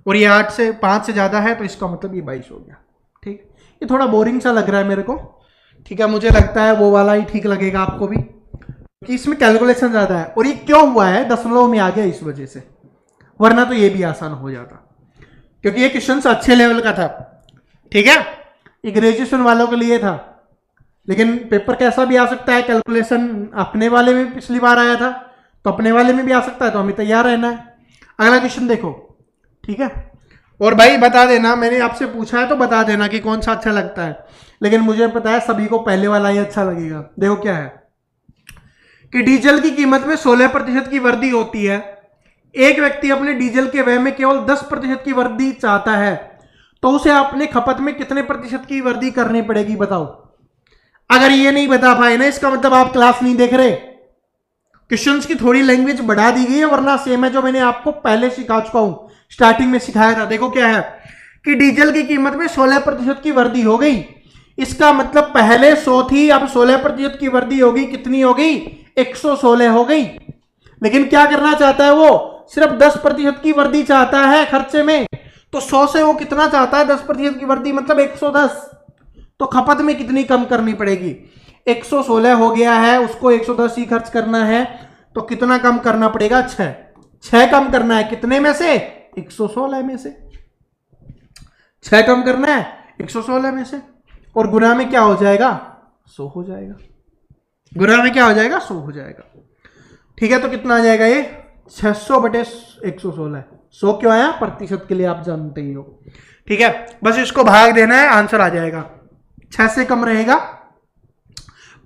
और ये 8 से 5 से ज़्यादा है तो इसका मतलब ये 22 हो गया। ठीक, ये थोड़ा बोरिंग सा लग रहा है मेरे को। ठीक है, मुझे लगता है वो वाला ही ठीक लगेगा आपको भी, कि इसमें कैलकुलेशन ज़्यादा है। और ये क्यों हुआ है, दशमलव में आ गया इस वजह से, वरना तो ये भी आसान हो जाता, क्योंकि ये क्वेश्चन अच्छे लेवल का था। ठीक है, ये ग्रेजुएशन वालों के लिए था, लेकिन पेपर कैसा भी आ सकता है, कैलकुलेशन अपने वाले में पिछली बार आया था तो अपने वाले में भी आ सकता है, तो हमें तैयार रहना है। अगला क्वेश्चन देखो। ठीक है, और भाई बता देना, मैंने आपसे पूछा है तो बता देना कि कौन सा अच्छा लगता है, लेकिन मुझे पता है सभी को पहले वाला ही अच्छा लगेगा। देखो क्या है कि डीजल की कीमत में 16% की वृद्धि होती है। एक व्यक्ति अपने डीजल के व्यय में केवल 10% की वृद्धि चाहता है, तो उसे अपने खपत में कितने प्रतिशत की वृद्धि करनी पड़ेगी, बताओ। अगर ये नहीं बता पाए ना, इसका मतलब आप क्लास नहीं देख रहे। क्वेश्चंस की थोड़ी लैंग्वेज बढ़ा दी गई है, वरना सेम है जो मैंने आपको पहले सिखा चुका हूं, स्टार्टिंग में सिखाया था। देखो क्या है कि डीजल की कीमत में 16% की वृद्धि हो गई, इसका मतलब पहले 100 थी, अब 16% की वृद्धि होगी, कितनी हो गई, 116 हो गई। लेकिन क्या करना चाहता है वो, सिर्फ 10% की वृद्धि चाहता है खर्चे में, तो 100 से वो कितना चाहता है, 10% की वृद्धि, मतलब 110। तो खपत में कितनी कम करनी पड़ेगी, 116 हो गया है, उसको 110 ही खर्च करना है, तो कितना कम करना पड़ेगा, 6 कम करना है, कितने में से, 116 में से 6 कम करना है 116 में से, और गुना में क्या हो जाएगा, 100 हो जाएगा। गुना में क्या हो जाएगा, 100 हो जाएगा। ठीक है, तो कितना आ जाएगा ये, 600/116। 100 क्यों आया, प्रतिशत के लिए, आप जानते ही हो। ठीक है, बस इसको भाग देना है, आंसर आ जाएगा। 6 से कम रहेगा,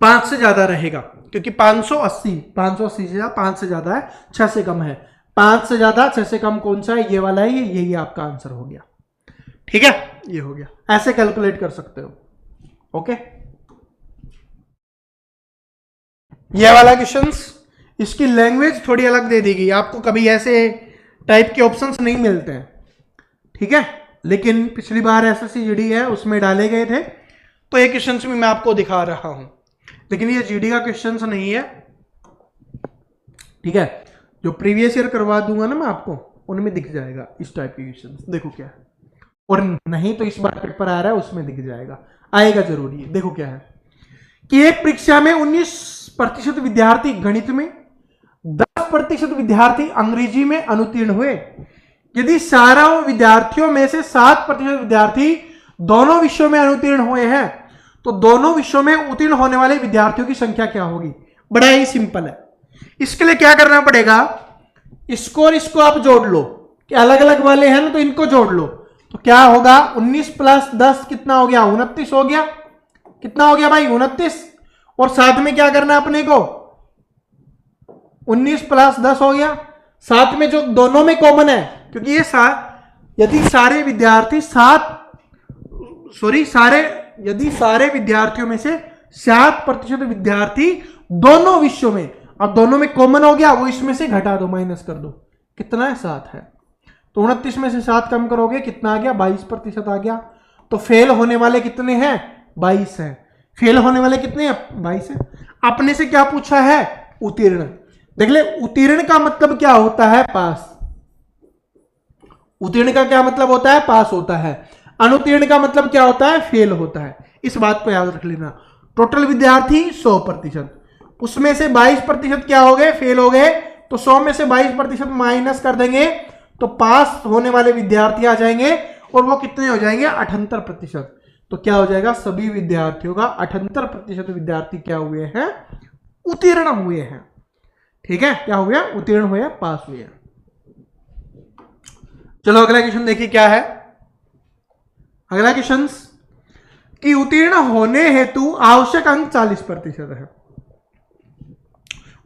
5 से ज्यादा रहेगा, क्योंकि 580 से ज्यादा, 5 से ज्यादा है, 6 से कम है। 5 से ज्यादा 6 से कम कौन सा है, ये वाला है, यही आपका आंसर हो गया। ठीक है, ये हो गया, ऐसे कैलकुलेट कर सकते हो। ओके, ये वाला क्वेश्चंस, इसकी लैंग्वेज थोड़ी अलग दे दी गई आपको, कभी ऐसे टाइप के ऑप्शंस नहीं मिलते हैं। ठीक है, लेकिन पिछली बार SSC GD है उसमें डाले गए थे, तो ये क्वेश्चंस भी मैं आपको दिखा रहा हूं। लेकिन ये जीडी का क्वेश्चन नहीं है, ठीक है। जो प्रीवियस ईयर करवा दूंगा ना मैं आपको, उनमें दिख जाएगा इस टाइप के क्वेश्चन। देखो क्या है, और नहीं तो इस बार पेपर आ रहा है उसमें दिख जाएगा, आएगा जरूरी है। देखो क्या है कि एक परीक्षा में 19% विद्यार्थी गणित में, 10% विद्यार्थी अंग्रेजी में अनुत्तीर्ण हुए। यदि सारा विद्यार्थियों में से 7% विद्यार्थी दोनों विषयों में अनुत्तीर्ण हुए हैं, तो दोनों विषयों में उत्तीर्ण होने वाले विद्यार्थियों की संख्या क्या होगी? बड़ा ही सिंपल है। इसके लिए क्या करना पड़ेगा, इसको और इसको आप जोड़ लो, कि अलग अलग वाले हैं ना, तो इनको जोड़ लो। तो क्या होगा, 19 प्लस 10 कितना हो गया? 29 हो गया। कितना हो गया भाई? 29। और साथ में क्या करना अपने को, 19 प्लस 10 हो गया। साथ में जो दोनों में कॉमन है, क्योंकि ये यदि सारे विद्यार्थी यदि सारे विद्यार्थियों में से 7% विद्यार्थी दोनों विषयों में, अब दोनों में कॉमन हो गया, वो इसमें से घटा दो, माइनस कर दो। कितना है? 7 है। तो 29 में से 7 कम करोगे, कितना आ गया? 22% आ गया। तो फेल होने वाले कितने हैं? 22 है। फेल होने वाले कितने हैं? 22 है। अपने से क्या पूछा है? उत्तीर्ण। देख ले, उत्तीर्ण का मतलब क्या होता है? पास। उत्तीर्ण का क्या मतलब होता है? पास होता है। अनुत्तीर्ण का मतलब क्या होता है? फेल होता है। इस बात को याद रख लेना। टोटल विद्यार्थी 100%, उसमें से 22% क्या हो गए? फेल हो गए। तो 100 में से 22% माइनस कर देंगे, तो पास होने वाले विद्यार्थी आ जाएंगे, और वो कितने हो जाएंगे? 78%। तो क्या हो जाएगा? सभी विद्यार्थियों का 78% विद्यार्थी क्या हुए हैं? उत्तीर्ण हुए हैं। ठीक है, क्या हो गया? उत्तीर्ण हुए, पास हुए। चलो अगला क्वेश्चन देखिए क्या है। अगला क्वेश्चन कि उत्तीर्ण होने हेतु आवश्यक अंक 40% है।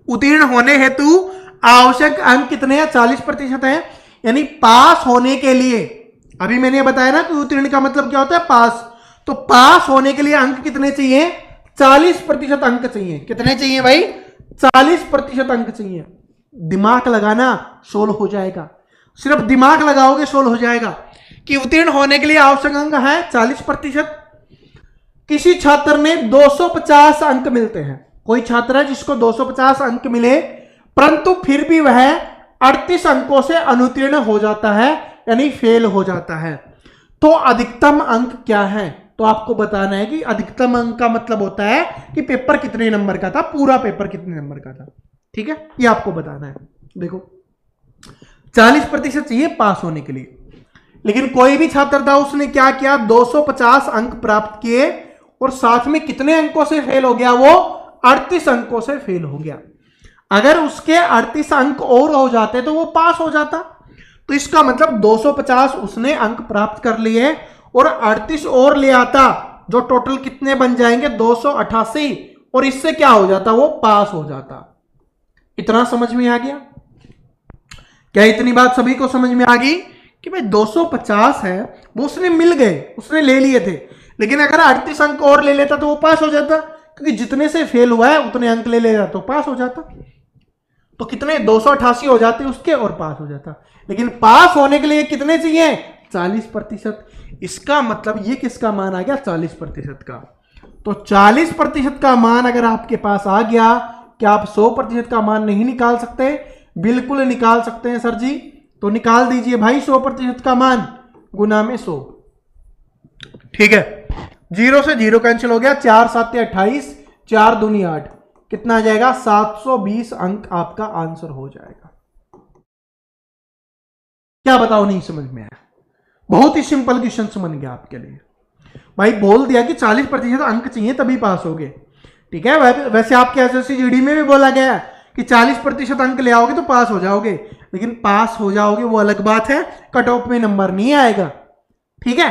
उत्तीर्ण होने हेतु आवश्यक अंक कितने हैं? 40% है। यानी पास होने के लिए, अभी मैंने बताया ना कि उत्तीर्ण का मतलब क्या होता है? पास। तो पास होने के लिए अंक कितने चाहिए? 40% अंक चाहिए। कितने चाहिए भाई? 40% अंक चाहिए। दिमाग लगाना, सोल्व हो जाएगा। सिर्फ दिमाग लगाओगे, सोल्व हो जाएगा। कि उत्तीर्ण होने के लिए आवश्यक अंक है 40%। किसी छात्र ने 250 अंक मिलते हैं, कोई छात्र है जिसको 250 अंक मिले, परंतु फिर भी वह 38 अंकों से अनुत्तीर्ण हो जाता है, यानी फेल हो जाता है। तो अधिकतम अंक क्या है? तो आपको बताना है कि अधिकतम अंक का मतलब होता है कि पेपर कितने नंबर का था, पूरा पेपर कितने नंबर का था। ठीक है, ये आपको बताना है। देखो 40% चाहिए पास होने के लिए, लेकिन कोई भी छात्र था, उसने क्या किया? 250 अंक प्राप्त किए, और साथ में कितने अंकों से फेल हो गया? वो 38 अंकों से फेल हो गया। अगर उसके 38 अंक और हो जाते तो वो पास हो जाता। तो इसका मतलब 250 उसने अंक प्राप्त कर लिए, और 38 और ले आता, जो टोटल कितने बन जाएंगे? 288, और इससे क्या हो जाता? वो पास हो जाता। इतना समझ में आ गया? क्या इतनी बात सभी को समझ में आ गई कि भाई 250 है, वो उसने मिल गए, उसने ले लिए थे, लेकिन अगर 38 अंक और ले लेता तो वो पास हो जाता, क्योंकि जितने से फेल हुआ है उतने अंक ले लेता तो पास हो जाता। तो कितने? 288 हो जाते उसके, और पास हो जाता। लेकिन पास होने के लिए कितने चाहिए? 40%। इसका मतलब ये किसका मान आ गया? 40% का। तो 40% का मान अगर आपके पास आ गया, क्या आप 100% का मान नहीं निकाल सकते? बिल्कुल निकाल सकते हैं सर जी। तो निकाल दीजिए भाई 100% का मान, गुना में 100। ठीक है, 0 से 0 कैंसिल हो गया, 4 7 28, 4 दूनी 8, कितना आ जाएगा? 720 अंक आपका आंसर हो जाएगा। क्या बताओ, नहीं समझ में आया? बहुत ही सिंपल क्वेश्चन बन गया आपके लिए। भाई बोल दिया कि 40% अंक चाहिए तभी पास होगे। ठीक है, वैसे आपके एसएससी जीडी में भी बोला गया है कि 40% अंक ले आओगे तो पास हो जाओगे, लेकिन पास हो जाओगे वो अलग बात है, कट ऑफ में नंबर नहीं आएगा। ठीक है,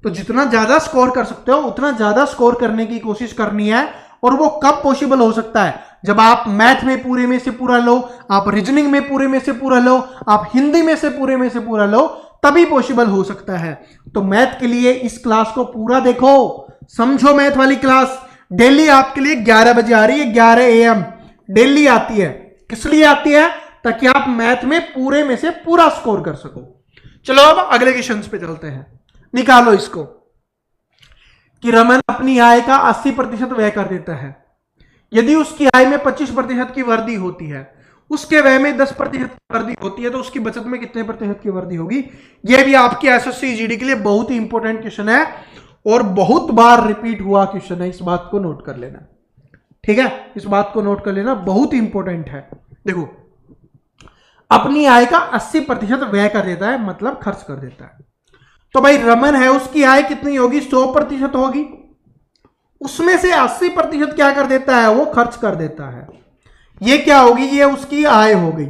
तो जितना ज्यादा स्कोर कर सकते हो उतना ज्यादा स्कोर करने की कोशिश करनी है। और वो कब पॉसिबल हो सकता है? जब आप मैथ में पूरे में से पूरा लो, आप रीजनिंग में पूरे में से पूरा लो, आप हिंदी में से पूरे में से पूरा लो, तभी पॉसिबल हो सकता है। तो मैथ के लिए इस क्लास को पूरा देखो, समझो। मैथ वाली क्लास डेली आपके लिए 11 बजे आ रही है, 11 AM डेली आती है। किस लिए आती है? ताकि आप मैथ में पूरे में से पूरा स्कोर कर सको। चलो अब अगले क्वेश्चन पे चलते हैं। निकालो इसको कि रमन अपनी आय का 80% व्यय कर देता है। यदि उसकी आय में 25% की वृद्धि होती है, उसके व्यय में 10% की वृद्धि होती है, तो उसकी बचत में कितने प्रतिशत की वृद्धि होगी? यह भी आपके एसएससी जीडी के लिए बहुत ही इंपॉर्टेंट क्वेश्चन है और बहुत बार रिपीट हुआ क्वेश्चन है, इस बात को नोट कर लेना। ठीक है, इस बात को नोट कर लेना, बहुत ही इंपॉर्टेंट है। देखो, अपनी आय का 80% व्यय कर देता है, मतलब खर्च कर देता है। तो भाई रमन है, उसकी आय कितनी होगी? 100% होगी। उसमें से 80% क्या कर देता है? वो खर्च कर देता है। ये क्या होगी? ये उसकी आय हो गई।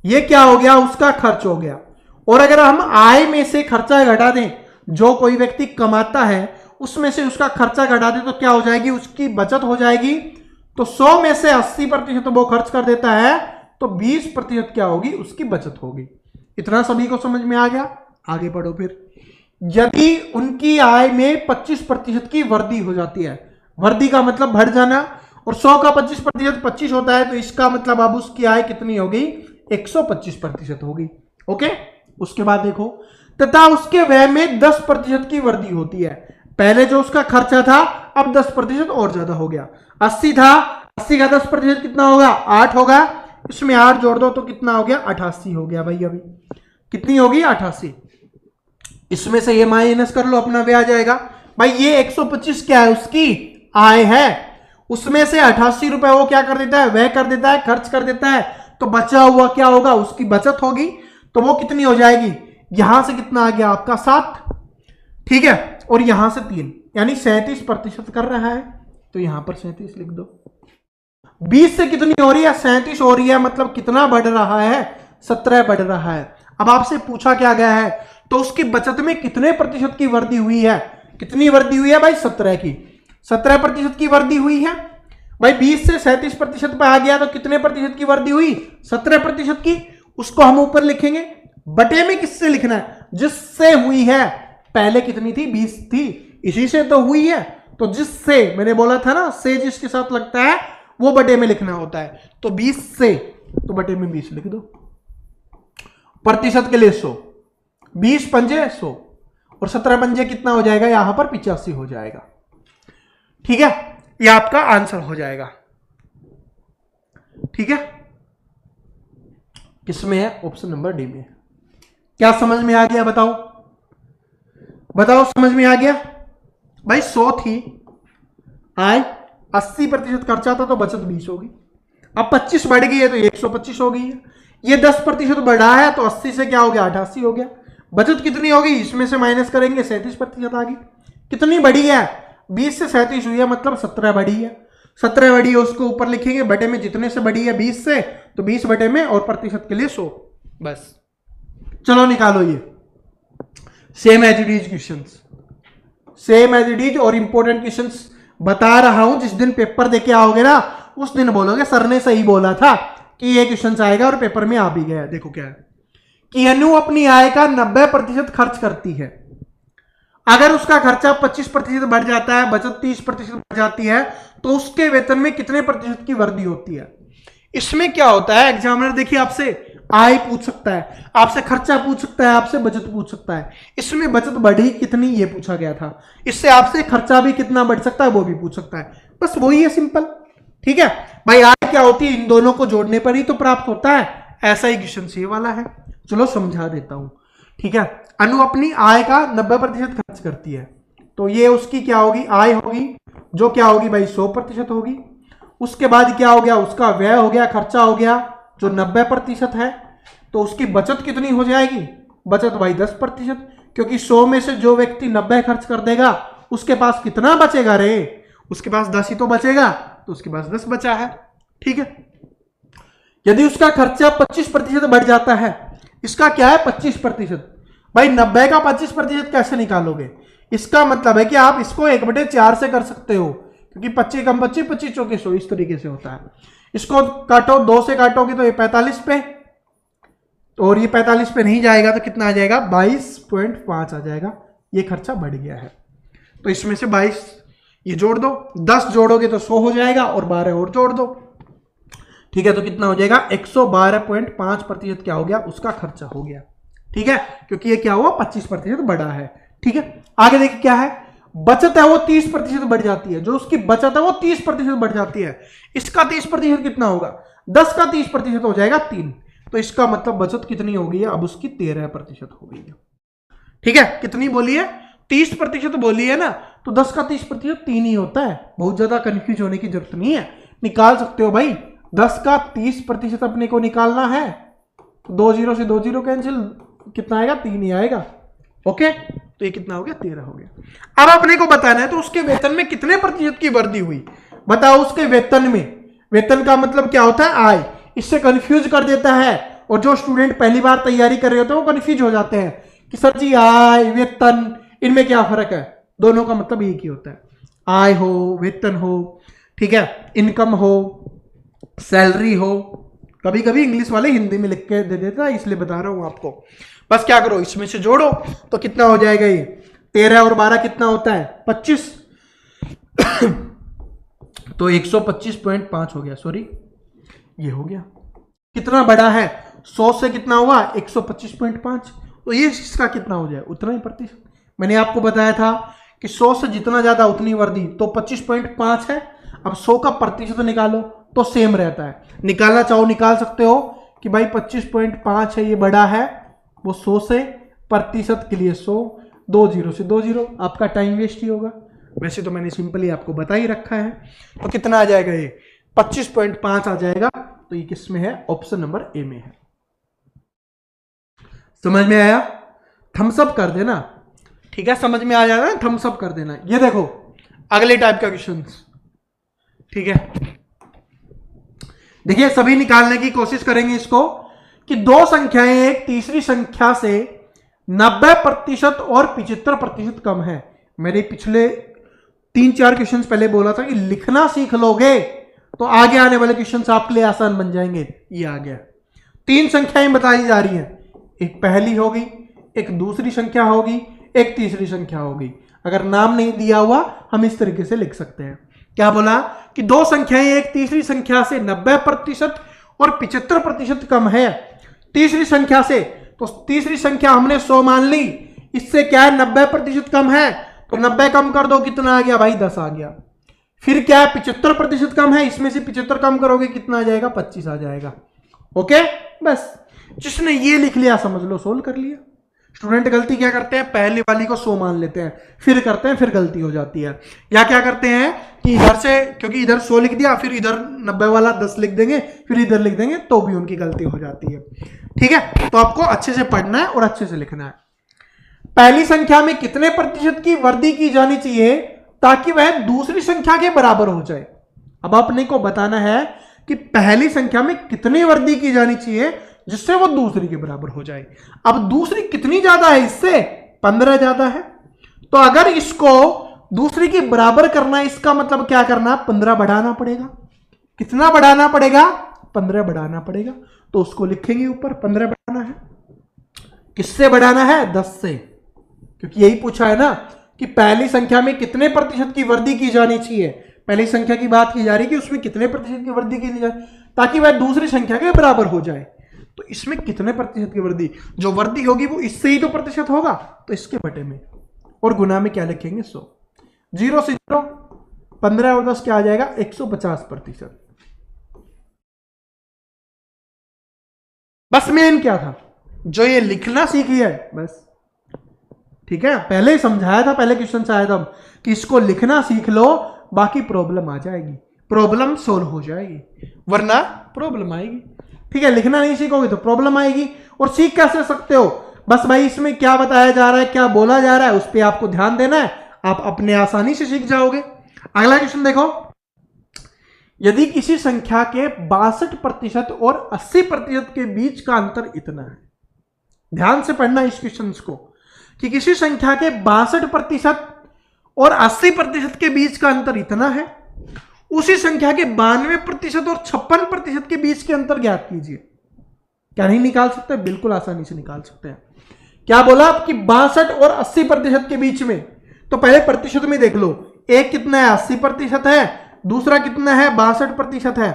ये क्या हो गया? उसका खर्च हो गया। और अगर हम आय में से खर्चा घटा दें, जो कोई व्यक्ति कमाता है उसमें से उसका खर्चा घटा दें, तो क्या हो जाएगी? उसकी बचत हो जाएगी। तो 100 में से 80% वो खर्च कर देता है, तो 20% क्या होगी? उसकी बचत होगी। इतना सभी को समझ में आ गया? आगे बढ़ो फिर। यदि उनकी आय में 25% की वृद्धि हो जाती है, वृद्धि का मतलब बढ़ जाना, और 100 का 25% 25 होता है, तो इसका मतलब अब उसकी आय कितनी होगी? 125% होगी। ओके, उसके बाद देखो, तथा उसके व्यय में 10% की वृद्धि होती है। पहले जो उसका खर्चा था, अब 10% और ज्यादा हो गया। 80 था, 80 का 10% कितना होगा? 8 होगा। इसमें 8 जोड़ दो तो कितना हो गया? 88 हो गया। भाई अभी कितनी होगी? 88। इसमें से ये माइनस कर लो, अपना व्यय आ जाएगा। भाई ये 125 क्या है? उसकी आय है। उसमें से 88 रुपए वो क्या कर देता है? व्यय कर देता है, खर्च कर देता है। तो बचा हुआ क्या होगा? उसकी बचत होगी। तो वो कितनी हो जाएगी? यहां से कितना आ गया आपका? 7। ठीक है, और यहां से 3, यानी 37% कर रहा है। तो यहां पर 37 लिख दो। 20 से कितनी हो रही है? 37 हो रही है। मतलब कितना बढ़ रहा है? 17 बढ़ रहा है। अब आपसे पूछा क्या गया है? तो उसकी बचत में कितने प्रतिशत की वृद्धि हुई है? कितनी वृद्धि हुई है भाई? 17 की। 17% की वृद्धि हुई है। भाई 20 से 37% पे आ गया, तो कितने प्रतिशत की वृद्धि हुई? 17% की। उसको हम ऊपर लिखेंगे, बटे में किससे लिखना है? जिससे हुई है। पहले कितनी थी? 20 थी, इसी से तो हुई है। तो जिससे, मैंने बोला था ना, से जिसके साथ लगता है वो बटे में लिखना होता है। तो 20 से, तो बटे में 20 लिख दो। प्रतिशत के लिए 100, 20 पंजे 100, और 17 पंजे कितना हो जाएगा? यहां पर 85 हो जाएगा। ठीक है, ये आपका आंसर हो जाएगा। ठीक है, किसमें है? ऑप्शन नंबर डी में। क्या समझ में आ गया? बताओ बताओ, समझ में आ गया? भाई 100 थी आय, 80% खर्चा था, तो बचत 20 होगी। अब 25 बढ़ गई है, तो 125 हो गई है। ये 10% बढ़ा है, तो 80 से क्या हो गया? 88 हो गया। बचत कितनी होगी? इसमें से माइनस करेंगे, 37% आ गई। कितनी बढ़ी है? 20 से 37 हुई है, मतलब 17 बढ़ी है। 17 बढ़ी है, उसको ऊपर लिखेंगे, बटे में जितने से बढ़ी है 20 से, तो 20 बटे में, और प्रतिशत के लिए 100। बस चलो निकालो ये same as it is questions, same as it is. और इंपॉर्टेंट क्वेश्चंस बता रहा हूं, जिस दिन पेपर देके आओगे ना, उस दिन बोलोगे सर ने सही बोला था कि ये क्वेश्चन आएगा, और पेपर में आ भी गया। देखो क्या है कि अनु अपनी आय का 90% खर्च करती है। अगर उसका खर्चा 25% बढ़ जाता है, बचत 30% बढ़ जाती है, तो उसके वेतन में कितने प्रतिशत की वृद्धि होती है? इसमें क्या होता है, एग्जामिनर देखिए आपसे आय पूछ सकता है, आपसे खर्चा पूछ सकता है, आपसे बचत पूछ सकता है। इसमें बचत बढ़ी कितनी ये पूछा गया था, इससे आपसे खर्चा भी कितना बढ़ सकता है वो भी पूछ सकता है। बस वही है, सिंपल। ठीक है भाई, आय क्या होती है? इन दोनों को जोड़ने पर ही तो प्राप्त होता है। ऐसा ही क्वेश्चन ये वाला है। चलो समझा देता हूं। ठीक है, अनु अपनी आय का 90% खर्च करती है, तो ये उसकी क्या होगी? आय होगी, जो क्या होगी भाई? 100% होगी। उसके बाद क्या हो गया? उसका व्यय हो गया, खर्चा हो गया, जो 90% है। तो उसकी बचत कितनी हो जाएगी? बचत भाई 10%, क्योंकि 100 में से जो व्यक्ति 90 खर्च कर देगा, उसके पास कितना बचेगा रे? उसके पास 10 ही तो बचेगा, तो उसके पास 10 बचा है। ठीक है, यदि उसका खर्चा 25% बढ़ जाता है, इसका क्या है? 25%। भाई 90 का 25% कैसे निकालोगे? इसका मतलब है कि आप इसको 1/4 से कर सकते हो, क्योंकि 25 कम 25, 25 चौके 100, इस तरीके से होता है। इसको काटो, 2 से काटोगे तो ये 45 पे, और ये 45 पे नहीं जाएगा तो कितना आ जाएगा? 22.5 आ जाएगा। ये खर्चा बढ़ गया है, तो इसमें से 22 ये जोड़ दो, 10 जोड़ोगे तो 100 हो जाएगा, और 12 और जोड़ दो। ठीक है, तो कितना हो जाएगा? 112.5% क्या हो गया? उसका खर्चा हो गया। ठीक है, क्योंकि ये क्या हुआ? 25% बढ़ा है। ठीक है, आगे देखिए क्या है? बचत है वो 30% बढ़ जाती है, जो उसकी बचत है वो 30% बढ़ जाती है। इसका 30% कितना होगा? 10 का 30% हो जाएगा 3। तो इसका मतलब बचत कितनी हो गई है? अब उसकी 13% हो गई है। ठीक है, कितनी बोली है? 30% बोली है ना, तो 10 का 30% 3 ही होता है। बहुत ज्यादा कंफ्यूज होने की जरूरत नहीं है, निकाल सकते हो भाई। 10 का 30% अपने को निकालना है, 2 जीरो से 2 जीरो कैंसिल, कितना आएगा? 3 ही आएगा। ओके, तो ये कितना हो गया? 13 हो गया। अब अपने को बताना है तो उसके वेतन में कितने प्रतिशत की वृद्धि हुई, बताओ। उसके वेतन में, वेतन का मतलब क्या होता है? आय। इससे कंफ्यूज कर देता है, और जो स्टूडेंट पहली बार तैयारी कर रहे होते हैं वो कंफ्यूज हो जाते हैं कि सर जी आय वेतन इनमें क्या फर्क है? दोनों का मतलब एक ही होता है, आय हो, वेतन हो, ठीक है, इनकम हो, सैलरी हो। कभी कभी इंग्लिश वाले हिंदी में लिख के दे देता है, इसलिए बता रहा हूं आपको। बस क्या करो, इसमें से जोड़ो तो कितना हो जाएगा? ये 13 और 12 कितना होता है? 25। तो 125.5 हो गया, सॉरी ये हो गया। कितना बड़ा है? 100 से कितना हुआ? 125.5। तो ये इसका कितना हो जाए? उतना ही प्रतिशत। मैंने आपको बताया था कि 100 से जितना ज्यादा उतनी वृद्धि, तो 25.5 है। अब 100 का प्रतिशत निकालो तो सेम रहता है, निकालना चाहो निकाल सकते हो कि भाई 25.5 है, ये बड़ा है, वो 100 से, प्रतिशत के लिए 100, 2 जीरो से 2 जीरो, आपका टाइम वेस्ट ही होगा। वैसे तो मैंने सिंपली आपको बता ही रखा है। तो कितना आ जाएगा? ये 25.5 आ जाएगा। तो ये किस में है? ऑप्शन नंबर ए में है। समझ में आया? थम्स अप कर देना, ठीक है, समझ में आ जाएगा ना, थम्स अप कर देना। ये देखो अगले टाइप का क्वेश्चन, ठीक है, देखिए सभी निकालने की कोशिश करेंगे इसको कि दो संख्याएं एक तीसरी संख्या से 90% और 75% कम है। मैंने पिछले 3-4 क्वेश्चंस पहले बोला था कि लिखना सीख लोगे तो आगे आने वाले क्वेश्चंस आपके लिए आसान बन जाएंगे। ये आ गया। 3 संख्याएं बताई जा रही हैं, एक पहली होगी, एक दूसरी संख्या होगी, एक तीसरी संख्या होगी। अगर नाम नहीं दिया हुआ हम इस तरीके से लिख सकते हैं। क्या बोला कि दो संख्याएं एक तीसरी संख्या से 90% और 75% कम है तीसरी संख्या से। तो तीसरी संख्या हमने 100 मान ली, इससे क्या है? 90% कम है, तो 90 कम कर दो, कितना आ गया भाई? 10 आ गया। फिर क्या है? 75% कम है, इसमें से 75 कम करोगे कितना आ जाएगा? 25 आ जाएगा। ओके, बस जिसने ये लिख लिया समझ लो सोल्व कर लिया। स्टूडेंट गलती क्या करते हैं? पहले वाली को 100 मान लेते हैं, फिर करते हैं, फिर गलती हो जाती है। या क्या करते हैं कि इधर से, क्योंकि इधर 100 लिख दिया, फिर इधर 90 वाला 10 लिख देंगे, फिर इधर लिख देंगे, तो भी उनकी गलती हो जाती है। ठीक है, तो आपको अच्छे से पढ़ना है और अच्छे से लिखना है। पहली संख्या में कितने प्रतिशत की वृद्धि की जानी चाहिए ताकि वह दूसरी संख्या के बराबर हो जाए? अब आपने को बताना है कि पहली संख्या में कितनी वृद्धि की जानी चाहिए जिससे वो दूसरी के बराबर हो जाए। अब दूसरी कितनी ज्यादा है इससे? 15 ज्यादा है। तो अगर इसको दूसरी के बराबर करना है, इसका मतलब क्या करना? 15 बढ़ाना पड़ेगा। कितना बढ़ाना पड़ेगा? 15 बढ़ाना पड़ेगा। तो उसको लिखेंगे ऊपर, 15 बढ़ाना है। किससे बढ़ाना है? 10 से, क्योंकि यही पूछा है ना कि पहली संख्या में कितने प्रतिशत की वृद्धि की जानी चाहिए। पहली संख्या की बात की जा रही है कि उसमें कितने प्रतिशत की वृद्धि की जाए ताकि वह दूसरी संख्या के बराबर हो जाए। तो इसमें कितने प्रतिशत की वृद्धि? जो वृद्धि होगी वो इससे ही तो प्रतिशत होगा, तो इसके बटे में, और गुना में क्या लिखेंगे? 100। 0 से 0, 15 और 10 क्या आ जाएगा? 150%। बस मेन क्या था? जो ये लिखना सीखी है बस। ठीक है, पहले ही समझाया था, पहले क्वेश्चन से आया था कि इसको लिखना सीख लो, बाकी प्रॉब्लम आ जाएगी, प्रॉब्लम सोल्व हो जाएगी, वरना प्रॉब्लम आएगी। ठीक है, लिखना नहीं सीखोगे तो प्रॉब्लम आएगी। और सीख कैसे सकते हो? बस भाई इसमें क्या बताया जा रहा है, क्या बोला जा रहा है, उस पर आपको ध्यान देना है, आप अपने आसानी से सीख जाओगे। अगला क्वेश्चन देखो, यदि किसी संख्या के 62% और 80% के बीच का अंतर इतना है, ध्यान से पढ़ना इस क्वेश्चन को, कि किसी संख्या के 62% और 80% के बीच का अंतर इतना है, उसी संख्या के 92% और 56% के बीच के अंतर ज्ञात कीजिए। क्या नहीं निकाल सकते? बिल्कुल आसानी से निकाल सकते हैं। क्या बोला आपकी? 62 और 80% के बीच में। तो पहले प्रतिशत में देख लो, एक कितना है? 80% है, दूसरा कितना है? 62% है।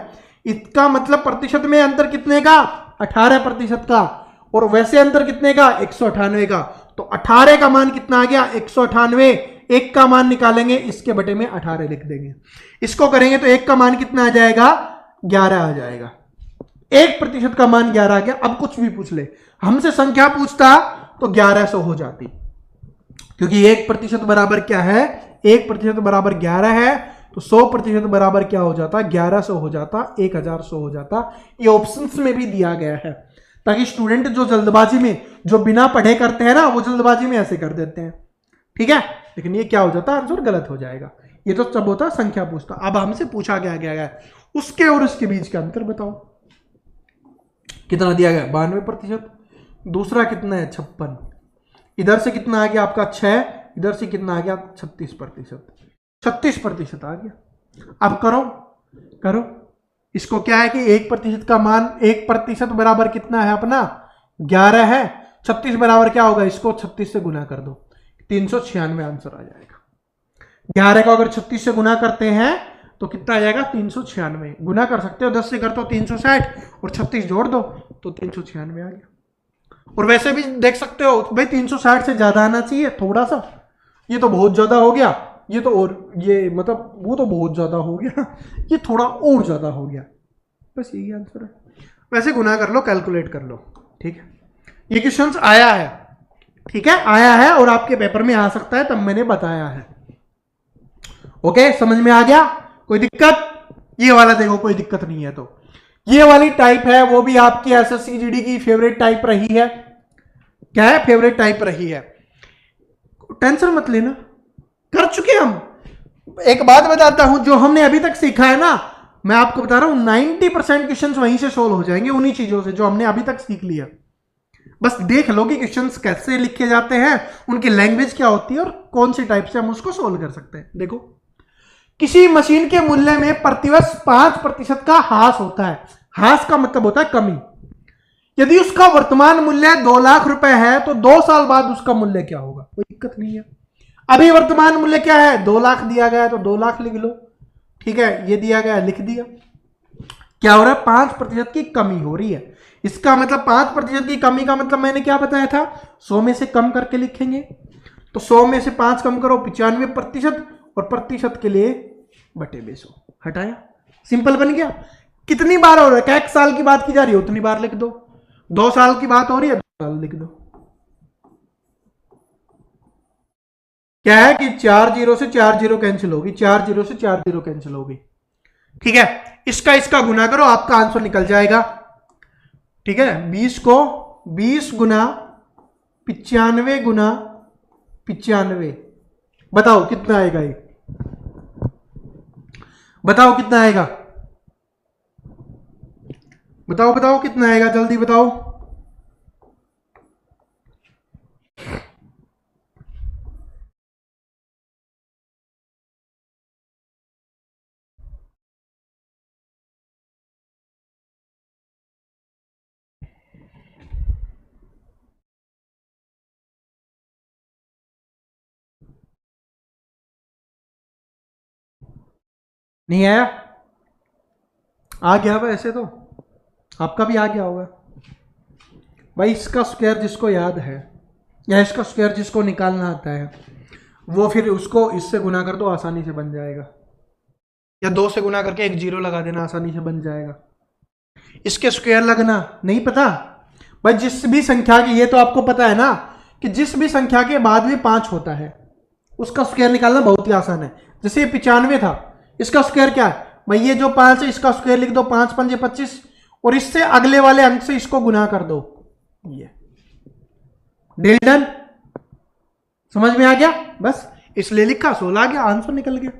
इसका मतलब प्रतिशत में अंतर कितने का? 18% का। और वैसे अंतर कितने का? 198 का। तो 18 का मान कितना आ गया? 198। एक का मान निकालेंगे, इसके बटे में 18 लिख देंगे। इसको करेंगे तो एक का मान कितना आ जाएगा, 11 आ जाएगा। 1% का मान 11 आ गया। अब कुछ भी पूछ ले, हमसे संख्या पूछता तो 1100 हो जाती, क्योंकि 1% बराबर क्या है, 1% बराबर 11 है, तो 100% बराबर क्या हो जाता, 1100 हो जाता, 1100 हो जाता। ये ऑप्शंस में भी दिया गया है, ताकि स्टूडेंट जो जल्दबाजी में, जो बिना पढ़े करते हैं ना, वो जल्दबाजी में ऐसे कर देते हैं, ठीक है। लेकिन ये क्या हो जाता, आंसर गलत हो जाएगा। ये तो जब होता संख्या पूछता। अब हमसे पूछा गया है उसके और इसके बीच का अंतर बताओ। कितना दिया गया, 92%। दूसरा कितना है, 56। इधर से कितना आ गया आपका 6, इधर से कितना आ गया 36%। 36% आ गया। अब करो इसको, क्या है कि 1% का मान, 1% बराबर कितना है अपना 11 है। 36 बराबर क्या होगा, इसको 36 से गुना कर दो, 396 आंसर आ जाएगा। 11 को अगर 36 से गुना करते हैं तो कितना आ जाएगा, 396। गुना कर सकते हो, 10 से कर दो 360 और 36 जोड़ दो तो 396 आ गया। और वैसे भी देख सकते हो भाई, 360 से ज्यादा आना चाहिए थोड़ा सा, ये तो बहुत ज्यादा हो गया, ये तो, और ये मतलब वो तो बहुत ज्यादा हो गया, ये थोड़ा और ज्यादा हो गया, बस यही आंसर है। वैसे गुना कर लो, कैलकुलेट कर लो, ठीक है। ये क्वेश्चन आया है, ठीक है, आया है और आपके पेपर में आ सकता है, तब मैंने बताया है। ओके, समझ में आ गया, कोई दिक्कत? ये वाला देखो, कोई दिक्कत नहीं है। तो ये वाली टाइप है, वो भी आपकी एसएससी जीडी की फेवरेट टाइप रही है। क्या है, फेवरेट टाइप रही है। टेंशन मत लेना, कर चुके हम। एक बात बताता हूं, जो हमने अभी तक सीखा है ना, मैं आपको बता रहा हूं 90% क्वेश्चन वहीं से सोल्व हो जाएंगे, उन्हीं चीजों से जो हमने अभी तक सीख लिया। बस देख लो कि क्वेश्चंस कैसे लिखे जाते हैं, उनकी लैंग्वेज क्या होती है और कौन सी टाइप से हम उसको सोल्व कर सकते हैं। देखो, किसी मशीन के मूल्य में प्रतिवर्ष 5% का ह्रास होता है। ह्रास का मतलब होता है कमी। यदि उसका वर्तमान मूल्य 2 लाख रुपए है तो 2 साल बाद उसका मूल्य क्या होगा, कोई दिक्कत नहीं है। अभी वर्तमान मूल्य क्या है, 2 लाख दिया गया है तो 2 लाख लिख लो, ठीक है, ये दिया गया लिख दिया। क्या हो रहा है, 5% की कमी हो रही है। इसका मतलब 5% की कमी का मतलब मैंने क्या बताया था, 100 में से कम करके लिखेंगे। तो 100 में से 5 कम करो, 95%, और प्रतिशत के लिए बटे 200 हटाया, सिंपल बन गया। कितनी बार हो रहा है, क्या 1 साल की बात की जा रही है उतनी बार लिख दो, 2 साल की बात हो रही है 2 साल लिख दो। क्या है कि 4 जीरो से 4 जीरो कैंसिल होगी, 4 जीरो से 4 जीरो कैंसिल होगी, ठीक है। इसका गुना करो, आपका आंसर निकल जाएगा, ठीक है। 20 को 20 गुना 95 गुना 95, बताओ कितना आएगा ये, बताओ कितना आएगा, बताओ बताओ कितना आएगा, जल्दी बताओ। नहीं आया, आ गया वैसे तो आपका भी आ गया होगा भाई। इसका स्क्वायर जिसको याद है या इसका स्क्वायर जिसको निकालना आता है, वो फिर उसको इससे गुना कर दो, आसानी से बन जाएगा। या 2 से गुना करके एक जीरो लगा देना, आसानी से बन जाएगा। इसके स्क्वायर लगना नहीं पता भाई, जिस भी संख्या की, ये तो आपको पता है ना कि जिस भी संख्या के बाद में 5 होता है उसका स्क्वायर निकालना बहुत ही आसान है। जैसे ये 95 था, इसका स्क्वायर क्या है भाई, ये जो 5 है इसका स्क्वायर लिख दो, 5 पंजे 25, और इससे अगले वाले अंक से इसको गुना कर दो, ये डील डन। समझ में आ गया, बस इसलिए लिखा, 16 आ गया, आंसर निकल गया।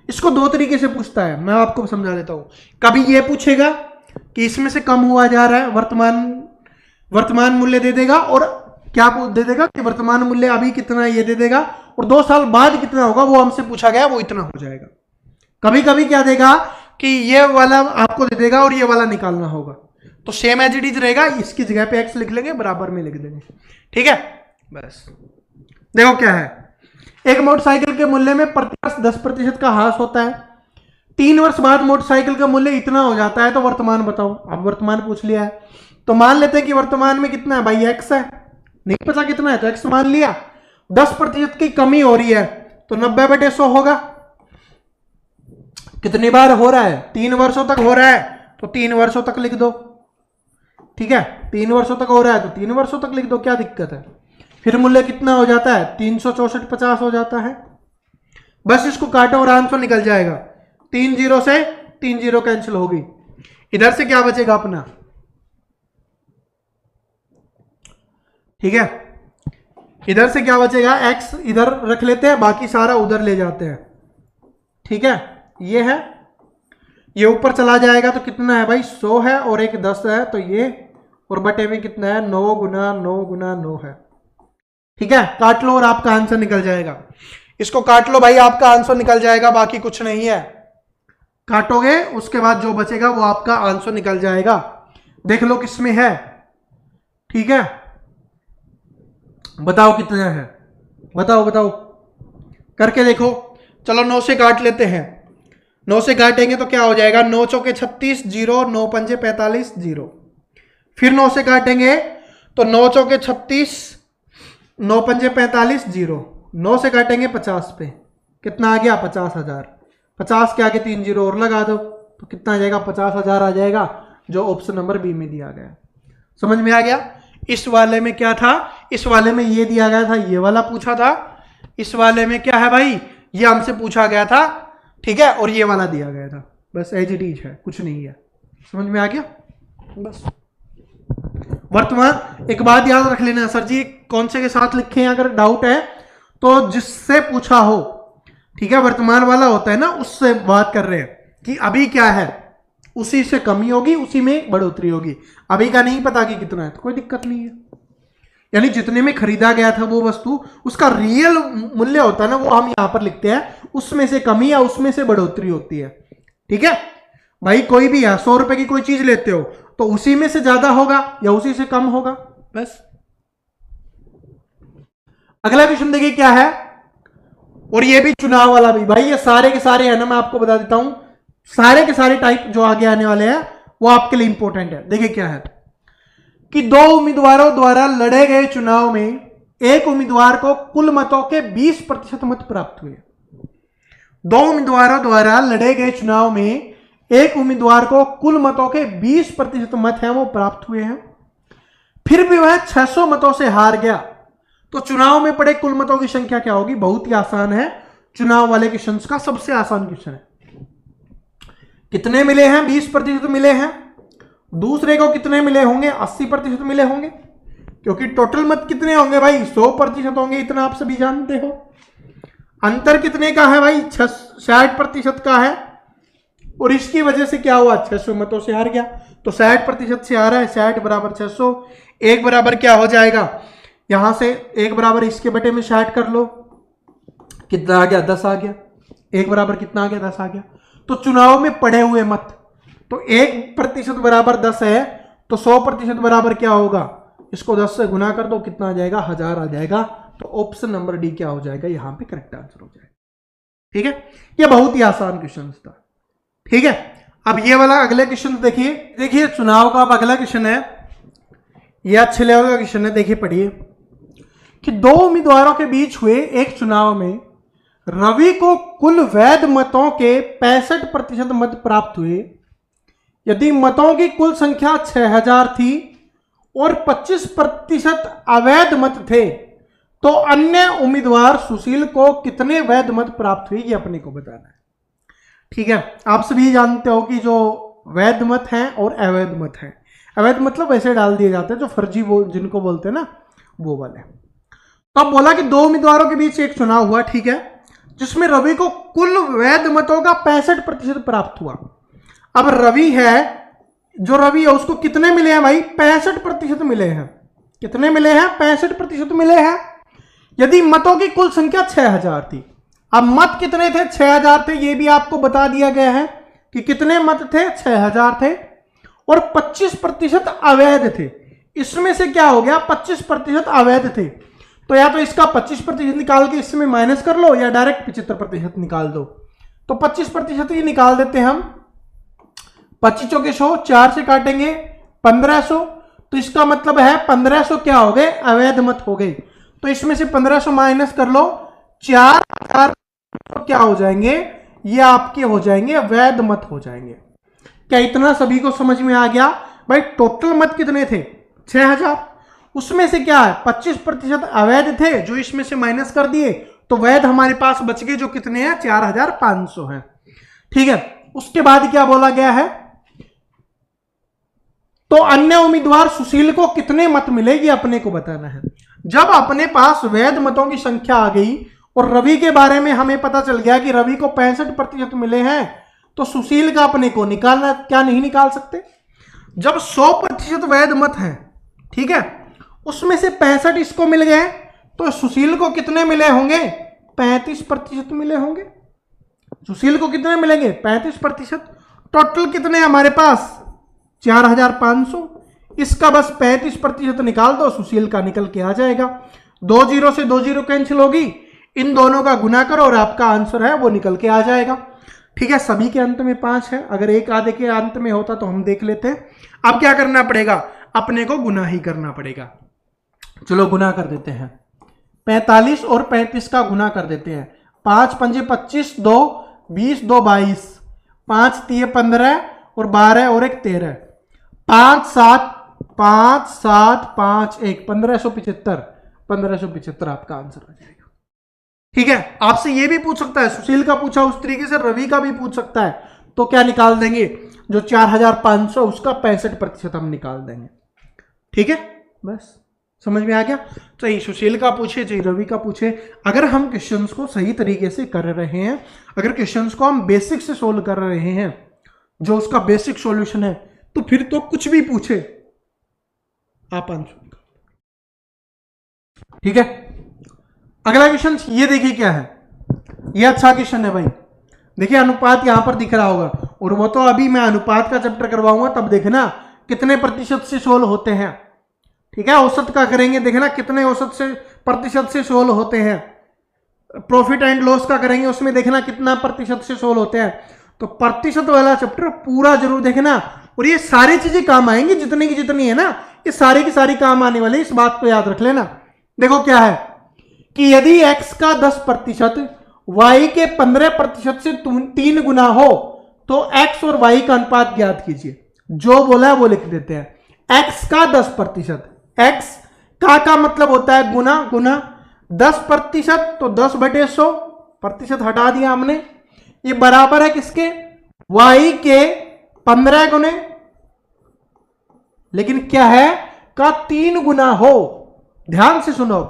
इसको 2 तरीके से पूछता है, मैं आपको समझा देता हूं। कभी ये पूछेगा कि इसमें से कम हुआ जा रहा है, वर्तमान मूल्य दे देगा, और क्या दे देगा कि वर्तमान मूल्य अभी कितना है ये दे देगा, और 2 साल बाद कितना होगा वो हमसे पूछा गया, वो इतना हो जाएगा। कभी कभी क्या देगा कि ये वाला आपको दे देगा और ये वाला निकालना होगा, तो सेम एज इट इज रहेगा, इसकी जगह पे x लिख लेंगे, बराबर में लिख देंगे, ठीक है। बस देखो क्या है, एक मोटरसाइकिल के मूल्य में प्रतिवर्ष 10% का ह्रास होता है। 3 वर्ष बाद मोटरसाइकिल का मूल्य इतना हो जाता है, तो वर्तमान बताओ। अब वर्तमान पूछ लिया है, तो मान लेते हैं कि वर्तमान में कितना है भाई, x है, नहीं पता कितना है तो x मान लिया। 10% की कमी हो रही है तो 90/100 होगा। कितनी बार हो रहा है? 3 वर्षों तक हो रहा है तो 3 वर्षों तक लिख दो। ठीक है, 3 वर्षों तक हो रहा है तो 3 वर्षों तक लिख दो, क्या दिक्कत है? फिर मूल्य कितना हो जाता है? 364.50 हो जाता है। बस इसको काटो और आंसर निकल जाएगा। 3 जीरो से 3 जीरो कैंसिल होगी। इधर से क्या बचेगा अपना? ठीक है, इधर से क्या बचेगा? x इधर रख लेते हैं, बाकी सारा उधर ले जाते हैं। ठीक है, ये है, ये ऊपर चला जाएगा तो कितना है भाई? 100 है और एक 10 है, तो ये और बटे में कितना है? 9 गुना 9 गुना 9 है। ठीक है, काट लो और आपका आंसर निकल जाएगा। इसको काट लो भाई, आपका आंसर निकल जाएगा, बाकी कुछ नहीं है। काटोगे उसके बाद जो बचेगा वो आपका आंसर निकल जाएगा। देख लो किसमें है। ठीक है, बताओ कितना है, बताओ बताओ, करके देखो। चलो 9 से काट लेते हैं। 9 से काटेंगे तो क्या हो जाएगा? 9 चौके 36 जीरो, 9 पंजे 45 जीरो। फिर 9 से काटेंगे तो 9 चौके 36, 9 पंजे 45 जीरो। 9 से काटेंगे 50 पे, कितना आ गया? 50,000। 50 के आगे 3 जीरो और लगा दो तो कितना आ जाएगा? 50,000 आ जाएगा, जो ऑप्शन नंबर बी में दिया गया। समझ में आ गया? इस वाले में क्या था? इस वाले में ये दिया गया था, ये वाला पूछा था। इस वाले में क्या है भाई? ये हमसे पूछा गया था। ठीक है, और ये वाला दिया गया था। बस एज इट इज है, कुछ नहीं है। समझ में आ गया? बस वर्तमान एक बात याद रख लेना, सर जी कौन से के साथ लिखे हैं, अगर डाउट है तो जिससे पूछा हो। ठीक है, वर्तमान वाला होता है ना, उससे बात कर रहे हैं कि अभी क्या है, उसी से कमी होगी, उसी में बढ़ोतरी होगी। अभी का नहीं पता कि कितना है तो कोई दिक्कत नहीं है। यानी जितने में खरीदा गया था वो वस्तु, उसका रियल मूल्य होता है ना, वो हम यहां पर लिखते हैं, उसमें से कमी या उसमें से बढ़ोतरी होती है। ठीक है भाई, कोई भी है 100 रुपए की कोई चीज लेते हो तो उसी में से ज्यादा होगा या उसी से कम होगा, बस। अगला क्वेश्चन देखिए क्या है, और ये भी चुनाव वाला भी। भाई ये सारे के सारे है ना, मैं आपको बता देता हूं, सारे के सारे टाइप जो आगे आने वाले हैं वो आपके लिए इंपॉर्टेंट है। देखिए क्या है कि 2 उम्मीदवारों द्वारा लड़े गए चुनाव में एक उम्मीदवार को कुल मतों के 20% मत प्राप्त हुए। 2 उम्मीदवारों द्वारा लड़े गए चुनाव में एक उम्मीदवार को कुल मतों के 20% मत हैं वो प्राप्त हुए हैं, फिर भी वह 600 मतों से हार गया, तो चुनाव में पड़े कुल मतों की संख्या क्या होगी? बहुत ही आसान है, चुनाव वाले क्वेश्चन का सबसे आसान क्वेश्चन है। कितने मिले हैं? 20% मिले हैं। दूसरे को कितने मिले होंगे? 80% मिले होंगे, क्योंकि टोटल मत कितने होंगे भाई? 100% होंगे, इतना आप सभी जानते हो। अंतर कितने का है भाई? 60% का है, और इसकी वजह से क्या हुआ? 600 मतों से हार गया, तो 60% से हारा है। 60 बराबर 600, 1 बराबर क्या हो जाएगा? यहां से 1 बराबर इसके बटे में 60 कर लो, कितना आ गया? 10 आ गया। 1 बराबर कितना आ गया? 10 आ गया। तो चुनाव में पड़े हुए मत, तो 1% बराबर 10 है, तो 100% बराबर क्या होगा? इसको 10 से गुना कर दो, कितना आ जाएगा? 1000 आ जाएगा। तो ऑप्शन नंबर डी क्या हो जाएगा? यहां पे करेक्ट आंसर हो जाएगा। ठीक है, ये बहुत ही आसान क्वेश्चन था। ठीक है, अब ये वाला अगले क्वेश्चन देखिए। देखिए चुनाव का अब अगला क्वेश्चन है, ये अच्छे लेवल का क्वेश्चन है। देखिए पढ़िए कि 2 उम्मीदवारों के बीच हुए एक चुनाव में रवि को कुल वैध मतों के 65% मत प्राप्त हुए। यदि मतों की कुल संख्या 6000 थी और 25% अवैध मत थे, तो अन्य उम्मीदवार सुशील को कितने वैध मत प्राप्त हुए, ये अपने को बताना है। ठीक है, आप सभी जानते हो कि जो वैध मत हैं और अवैध मत हैं, अवैध मतलब ऐसे डाल दिए जाते हैं जो फर्जी जिनको बोलते हैं ना, वो वाले। तो अब बोला कि 2 उम्मीदवारों के बीच एक चुनाव हुआ, ठीक है, जिसमें रवि को कुल वैध मतों का 65% प्राप्त हुआ। अब रवि है, जो रवि है उसको कितने मिले हैं भाई? 65% मिले हैं। कितने मिले हैं? 65% मिले हैं। यदि मतों की कुल संख्या 6000 थी, अब मत कितने थे? 6000 थे, ये भी आपको बता दिया गया है कि कितने मत थे? 6000 थे, और 25% अवैध थे। इसमें से क्या हो गया? 25% अवैध थे, तो या तो इसका 25% निकाल के इसमें माइनस कर लो, या डायरेक्ट 75% निकाल दो। तो 25% ही निकाल देते हैं हम। 25 चौके 100, 4 से काटेंगे 1500, तो इसका मतलब है 1500 क्या हो गए? अवैध मत हो गए। तो इसमें से 1500 माइनस कर लो, 4000 क्या हो जाएंगे, ये आपके हो जाएंगे वैध मत हो जाएंगे। क्या इतना सभी को समझ में आ गया भाई? टोटल मत कितने थे? 6000। उसमें से क्या है 25% अवैध थे जो इसमें से माइनस कर दिए, तो वैध हमारे पास बच गए जो कितने हैं, 4500 हैं। ठीक है, उसके बाद क्या बोला गया है, तो अन्य उम्मीदवार सुशील को कितने मत मिलेगी अपने को बताना है। जब अपने पास वैध मतों की संख्या आ गई और रवि के बारे में हमें पता चल गया कि रवि को 65% मिले हैं, तो सुशील का अपने को निकालना, क्या नहीं निकाल सकते? जब 100% वैध मत है, ठीक है, उसमें से 65 इसको मिल गए, तो सुशील को कितने मिले होंगे? 35% मिले होंगे। सुशील को कितने मिलेंगे? 35%। टोटल कितने हमारे पास? 4500। इसका बस 35% निकाल दो, सुशील का निकल के आ जाएगा। 2 जीरो से 2 जीरो कैंसिल होगी, इन दोनों का गुना करो और आपका आंसर है वो निकल के आ जाएगा। ठीक है, सभी के अंत में 5 है, अगर एक आधे के अंत में होता तो हम देख लेते हैं। अब क्या करना पड़ेगा, अपने को गुना ही करना पड़ेगा। चलो गुना कर देते हैं, 45 और 35 का गुना कर देते हैं। 5 पंजे 25, 2 20, 2 22, 5 3 15 और 12 और 1 13, 5 7 5 7 5 1 1575। 1575 आपका आंसर आ जाएगा। ठीक है, आपसे ये भी पूछ सकता है, सुशील का पूछा उस तरीके से रवि का भी पूछ सकता है, तो क्या निकाल देंगे, जो 4500 उसका 65% हम निकाल देंगे। ठीक है, बस समझ में आ गया। चाहे सुशील का पूछे चाहे रवि का पूछे, अगर हम क्वेश्चंस को सही तरीके से कर रहे हैं, अगर क्वेश्चंस को हम बेसिक से सोल्व कर रहे हैं, जो उसका बेसिक सॉल्यूशन है, तो फिर तो कुछ भी पूछे आप आंसर। ठीक है, अगला क्वेश्चन ये देखिए क्या है, ये अच्छा क्वेश्चन है भाई। देखिए अनुपात यहां पर दिख रहा होगा, और वो तो अभी मैं अनुपात का चैप्टर करवाऊंगा तब देखना कितने प्रतिशत से सोल्व होते हैं। ठीक है, औसत का करेंगे, देखना कितने औसत से प्रतिशत से सोल्व होते हैं। प्रॉफिट एंड लॉस का करेंगे, उसमें देखना कितना प्रतिशत से सोल्व होते हैं। तो प्रतिशत वाला चैप्टर पूरा जरूर देखना, और ये सारी चीजें काम आएंगी, जितनी की जितनी है ना, ये सारी की सारी काम आने वाली, इस बात को याद रख लेना। देखो क्या है कि यदि x का 10% y के 15% से 3 गुना हो, तो x और y का अनुपात ज्ञात कीजिए। जो बोला है वो लिख देते हैं। x का 10%, x का मतलब होता है गुना, गुना 10%, तो 10/100, प्रतिशत हटा दिया हमने, ये बराबर है किसके, y के 15 गुने, लेकिन क्या है का 3 गुना हो। ध्यान से सुनो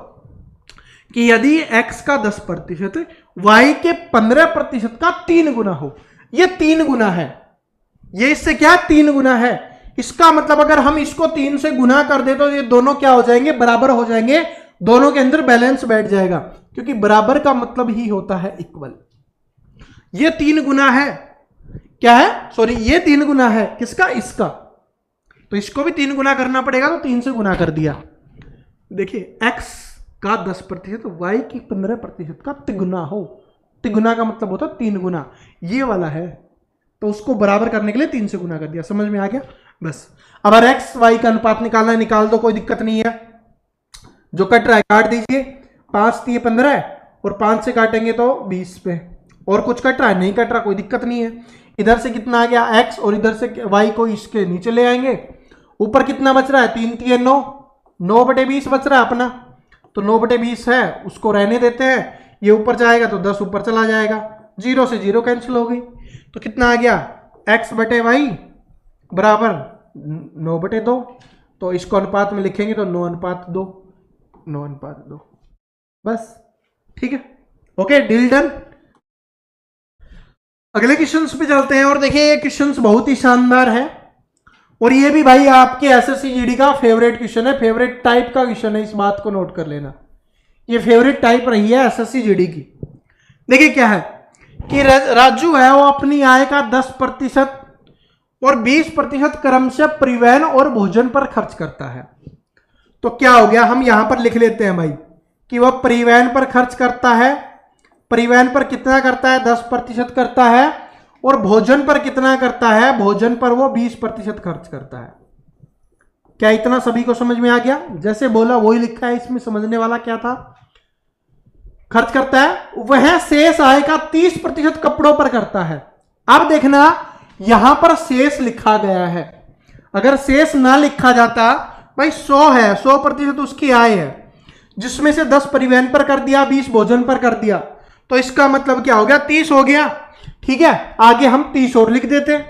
कि यदि x का 10% y के 15% का 3 गुना हो, ये 3 गुना है, ये इससे क्या 3 गुना है। इसका मतलब अगर हम इसको 3 से गुना कर दे तो ये दोनों क्या हो जाएंगे, बराबर हो जाएंगे, दोनों के अंदर बैलेंस बैठ जाएगा, क्योंकि बराबर का मतलब ही होता है इक्वल। ये 3 गुना है, क्या है, सॉरी ये 3 गुना है किसका, इसका, तो इसको भी 3 गुना करना पड़ेगा, तो 3 से गुना कर दिया। देखिए x का 10% y की 15% का तिगुना हो, तिगुना का मतलब होता 3 गुना, ये वाला है, तो उसको बराबर करने के लिए 3 से गुना कर दिया। समझ में आ गया, बस। अब अगर x y का अनुपात निकालना है, निकाल दो, कोई दिक्कत नहीं है। जो कट रहा है काट दीजिए, 5 3 15 और 5 से काटेंगे तो 20 पे, और कुछ कट रहा है, नहीं कट रहा, कोई दिक्कत नहीं है। इधर से कितना आ गया x, और इधर से y को इसके नीचे ले आएंगे, ऊपर कितना बच रहा है, 3 3 9, 9/20 बच रहा है अपना, तो 9/20 है, उसको रहने देते हैं, ये ऊपर जाएगा तो 10 ऊपर चला जाएगा, 0 से 0 कैंसिल हो गई, तो कितना आ गया x/y बराबर 9/2, तो इसको अनुपात में लिखेंगे तो 9:2, 9:2, बस। ठीक है, ओके, डील डन। अगले क्वेश्चंस पे चलते हैं, और देखिए ये क्वेश्चंस बहुत ही शानदार है, और ये भी भाई आपके एसएससी जीडी का फेवरेट क्वेश्चन है, फेवरेट टाइप का क्वेश्चन है, इस बात को नोट कर लेना, ये फेवरेट टाइप रही है एसएससी जीडी की। देखिए क्या है कि राजू है वो अपनी आय का 10% और 20% क्रमशः परिवहन और भोजन पर खर्च करता है। तो क्या हो गया, हम यहां पर लिख लेते हैं भाई कि वह परिवहन पर खर्च करता है, परिवहन पर कितना करता है, 10% करता है, और भोजन पर कितना करता है, भोजन पर वो 20% खर्च करता है। क्या इतना सभी को समझ में आ गया? जैसे बोला वही लिखा है, इसमें समझने वाला क्या था? खर्च करता है वह शेष आय का 30% कपड़ों पर करता है। अब देखना यहां पर शेष लिखा गया है, अगर शेष ना लिखा जाता, भाई 100 है, 100% उसकी आय है, जिसमें से 10 परिवहन पर कर दिया, 20 भोजन पर कर दिया, तो इसका मतलब क्या हो गया? 30 हो गया। ठीक है, आगे हम 30 और लिख देते,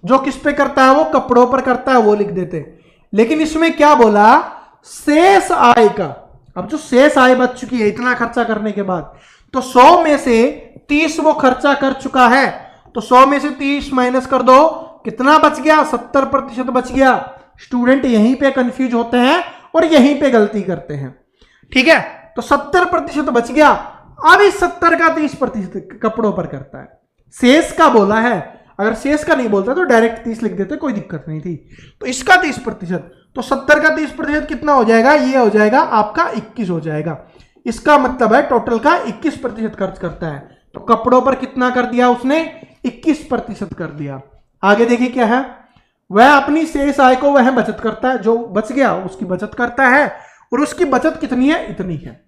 जो किस पे करता है? वो कपड़ों पर करता है, वो लिख देते। लेकिन इसमें क्या बोला? शेष आय का। अब जो शेष आय बच चुकी है इतना खर्चा करने के बाद, तो 100 में से 30 वो खर्चा कर चुका है, तो 100 में से 30 माइनस कर दो, कितना बच गया? 70% बच गया। स्टूडेंट यहीं पे कंफ्यूज होते हैं और यहीं पे गलती करते हैं। ठीक है, तो 70% बच गया। अब इस 70 का 30% कपड़ों पर करता है। शेष का बोला है, अगर शेष का नहीं बोलता तो डायरेक्ट 30 लिख देते, कोई दिक्कत नहीं थी। तो इसका 30%, तो 70 का 30% कितना हो जाएगा? ये हो जाएगा आपका 21 हो जाएगा। इसका मतलब है टोटल का 21% खर्च करता है। तो कपड़ों पर कितना कर दिया उसने? 21% कर दिया। आगे देखिए क्या है? वह अपनी शेष आय को वह बचत करता है, जो बच गया उसकी बचत करता है, और उसकी बचत कितनी है? इतनी है।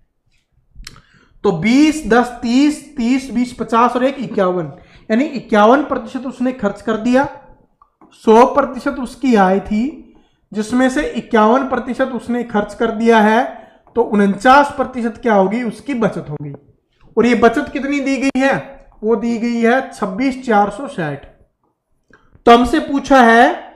तो 20, 10, 30, 30, 20, 50 और 1 51, यानी 51% उसने खर्च कर दिया। 100% उसकी आय थी, जिसमें से 51% उसने खर्च कर दिया है, तो 49% क्या होगी? उसकी बचत होगी। और ये बचत कितनी दी गई है? वो दी गई है 26,460। तो हमसे पूछा है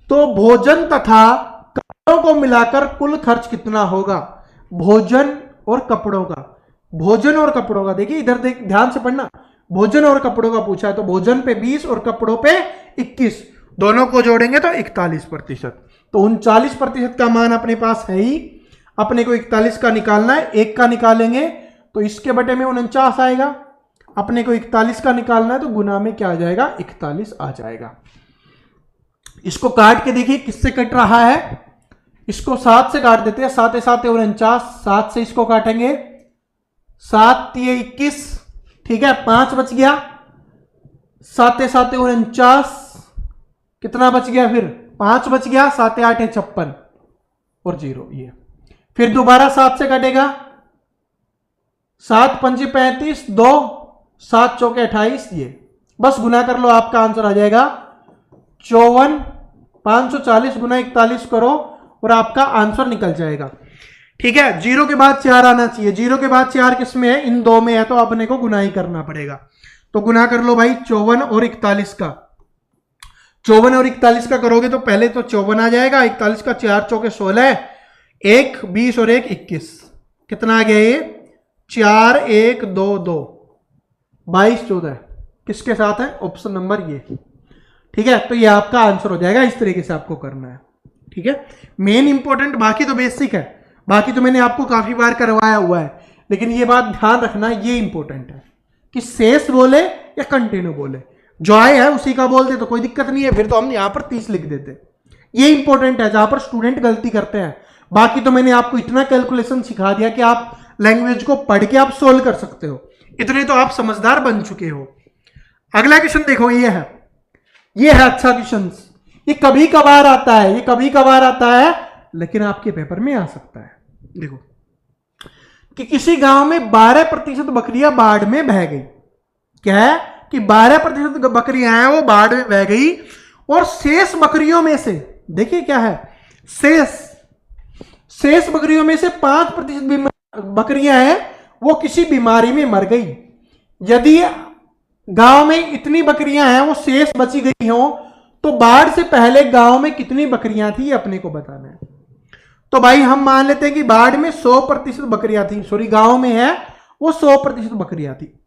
तो भोजन तथा कपड़ों को मिलाकर कुल खर्च कितना होगा? भोजन और कपड़ों का, भोजन और कपड़ों का, देखिए इधर देख, ध्यान से पढ़ना, भोजन और कपड़ों का पूछा है, तो भोजन पे 20 और कपड़ों पे 21, दोनों को जोड़ेंगे तो 41%। तो 39% का मान अपने पास है ही, अपने को 41 का निकालना है, 1 का निकालेंगे तो इसके बटे में 49 आएगा, अपने को 41 का निकालना है तो गुना में क्या आ जाएगा? 41 आ जाएगा। इसको काट के देखिए किससे कट रहा है? इसको 7 से काट देते हैं, 7 7 49, 7 से इसको काटेंगे, 7 21, ठीक है, 5 बच गया, 7 7 49, कितना बच गया? फिर 5 बच गया, 7 8 56 और 0 ये। फिर दोबारा 7 से कटेगा, 7 5 35, 2, 7 चौके 28, ये बस गुना कर लो, आपका आंसर आ जाएगा 54। 540 गुना 41 करो और आपका आंसर निकल जाएगा। ठीक है, 0 के बाद 4 आना चाहिए, 0 के बाद 4 किस में है? इन 2 में है, तो अपने को गुना ही करना पड़ेगा। तो गुना कर लो भाई 54 और 41 का, 54 और 41 का करोगे तो पहले तो 54 आ जाएगा, 41 का 4 चौके 16, 1 20 और 1 21, कितना आ गया ये? 4 1 2 2, 22 14, किसके साथ है? ऑप्शन नंबर ये। ठीक है, तो ये आपका आंसर हो जाएगा। इस तरीके से आपको करना है। ठीक है, मेन इंपॉर्टेंट, बाकी तो बेसिक है, बाकी तो मैंने आपको काफी बार करवाया हुआ है, लेकिन ये बात ध्यान रखना, ये इंपॉर्टेंट है कि शेष बोले या कंटिन्यू बोले, जो आए है उसी का बोल दे तो कोई दिक्कत नहीं है, फिर तो हम यहां पर 30 लिख देते। ये इंपॉर्टेंट है, जहां पर स्टूडेंट गलती करते हैं। बाकी तो मैंने आपको इतना कैलकुलेशन सिखा दिया कि आप लैंग्वेज को पढ़ के आप सोल्व कर सकते हो, इतने तो आप समझदार बन चुके हो। अगला क्वेश्चन देखो, ये है अच्छा क्वेश्चन। ये कभी कभार आता है, ये कभी कभार आता है, लेकिन आपके पेपर में आ सकता है। देखो कि किसी गांव में 12% बकरियां बाढ़ में बह गई। क्या है कि 12% बकरियां हैं वो बाढ़ में बह गई, और शेष बकरियों में से, देखिए क्या है, शेष बकरियों में से 5% बकरियां हैं वो किसी बीमारी में मर गई। यदि गांव में इतनी बकरियां हैं वो शेष बची गई हो, तो बाढ़ से पहले गांव में कितनी बकरियां थी अपने को बताना है। तो भाई हम मान लेते हैं कि बाढ़ में 100% बकरियां थी, सॉरी गांव में है वो 100% बकरियां थी,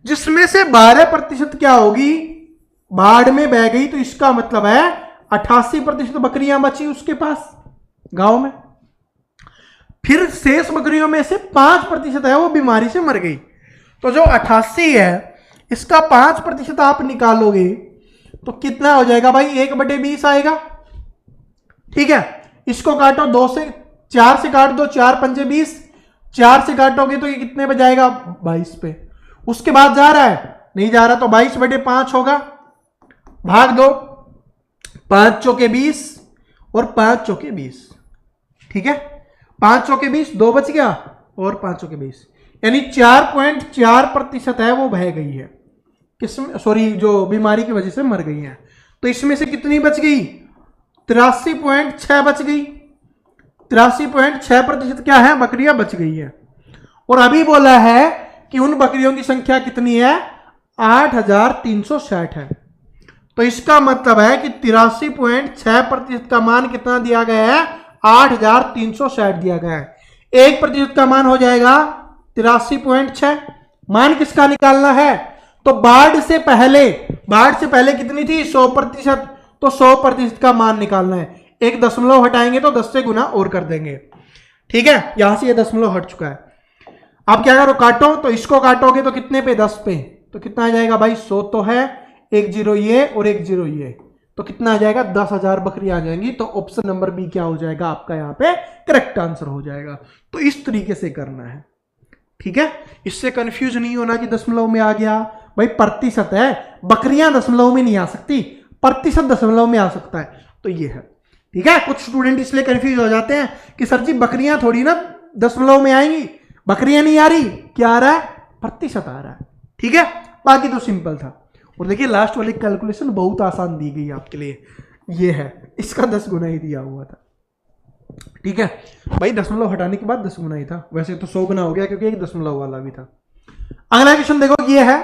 जिसमें से 12% क्या होगी? बाढ़ में बह गई, तो इसका मतलब है 88% बकरियां बची उसके पास गांव में। फिर शेष बकरियों में से 5% है वो बीमारी से मर गई। तो जो 88 है इसका 5% आप निकालोगे तो कितना हो जाएगा भाई? 1/20 आएगा। ठीक है, इसको काटो 2 से, 4 से काट दो, 4 5 20, 4 से काटोगे तो ये कितने पे जाएगा? 22 पे। उसके बाद जा रहा है? नहीं जा रहा, तो 22/5 होगा, भाग दो, 5 चौके 20 और 5 चौके 20। ठीक है, 5 चौके 20, 2 बच गया और 5 चौके 20, यानी 4.4% है वो बह गई है, किसमें, सॉरी, जो बीमारी की वजह से मर गई है। तो इसमें से कितनी बच गई? 83.6 बच गई। 83.6% क्या है? बकरियां बच गई है। और अभी बोला है कि उन बकरियों की संख्या कितनी है? 8360 है। तो इसका मतलब है कि 83.6% का मान कितना दिया गया है? 8360 दिया गया है। 1% का मान हो जाएगा 83.6। मान किसका निकालना है? तो बाढ़ से पहले कितनी थी? 100%। तो 100% का मान निकालना है। एक दशमलव हटाएंगे तो 10 से गुना और कर देंगे। ठीक है, यहां से ये दशमलव हट चुका है। आप क्या करो, काटो, तो इसको काटोगे तो कितने पे? 10 पे। तो कितना आ जाएगा भाई? 100 तो है, 1 0 ये और 1 0 ये, तो कितना आ जाएगा? 10,000 बकरी आ जाएंगी। तो ऑप्शन नंबर बी क्या हो जाएगा आपका? यहाँ पे करेक्ट आंसर हो जाएगा। तो इस तरीके से करना है। ठीक है, इससे कंफ्यूज नहीं होना कि दशमलव में आ गया। भाई प्रतिशत है, बकरियां दशमलव में नहीं आ सकती, प्रतिशत दशमलव में आ सकता है। तो ये है। ठीक है, कुछ स्टूडेंट इसलिए कंफ्यूज हो जाते हैं कि सर जी बकरियां थोड़ी ना दशमलव में आएंगी, बकरियां नहीं आ रही, क्या आ रहा है? प्रतिशत आ रहा है। ठीक है, बाकी तो सिंपल था। और देखिए लास्ट वाली कैलकुलेशन बहुत आसान दी गई आपके लिए, ये है, इसका 10 गुना ही दिया हुआ था। ठीक है भाई, दशमलव हटाने के बाद 10 गुना ही था, वैसे तो 100 गुना हो गया क्योंकि एक दशमलव वाला भी था। अगला क्वेश्चन देखो, ये है,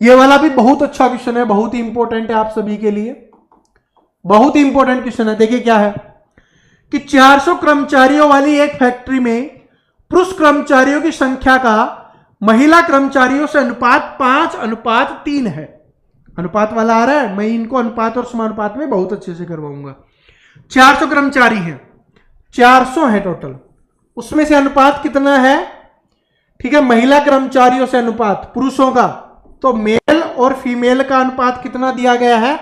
ये वाला भी बहुत अच्छा क्वेश्चन है, बहुत ही इंपॉर्टेंट है आप सभी के लिए, बहुत ही इंपॉर्टेंट क्वेश्चन है। देखिए क्या है कि 400 कर्मचारियों वाली एक फैक्ट्री में पुरुष कर्मचारियों की संख्या का महिला कर्मचारियों से अनुपात 5:3 है। अनुपात वाला आ रहा है, मैं इनको अनुपात और समानुपात में बहुत अच्छे से करवाऊंगा। 400 कर्मचारी हैं, 400 है टोटल, उसमें से अनुपात कितना है? ठीक है, महिला कर्मचारियों से अनुपात पुरुषों का, तो मेल और फीमेल का अनुपात कितना दिया गया है?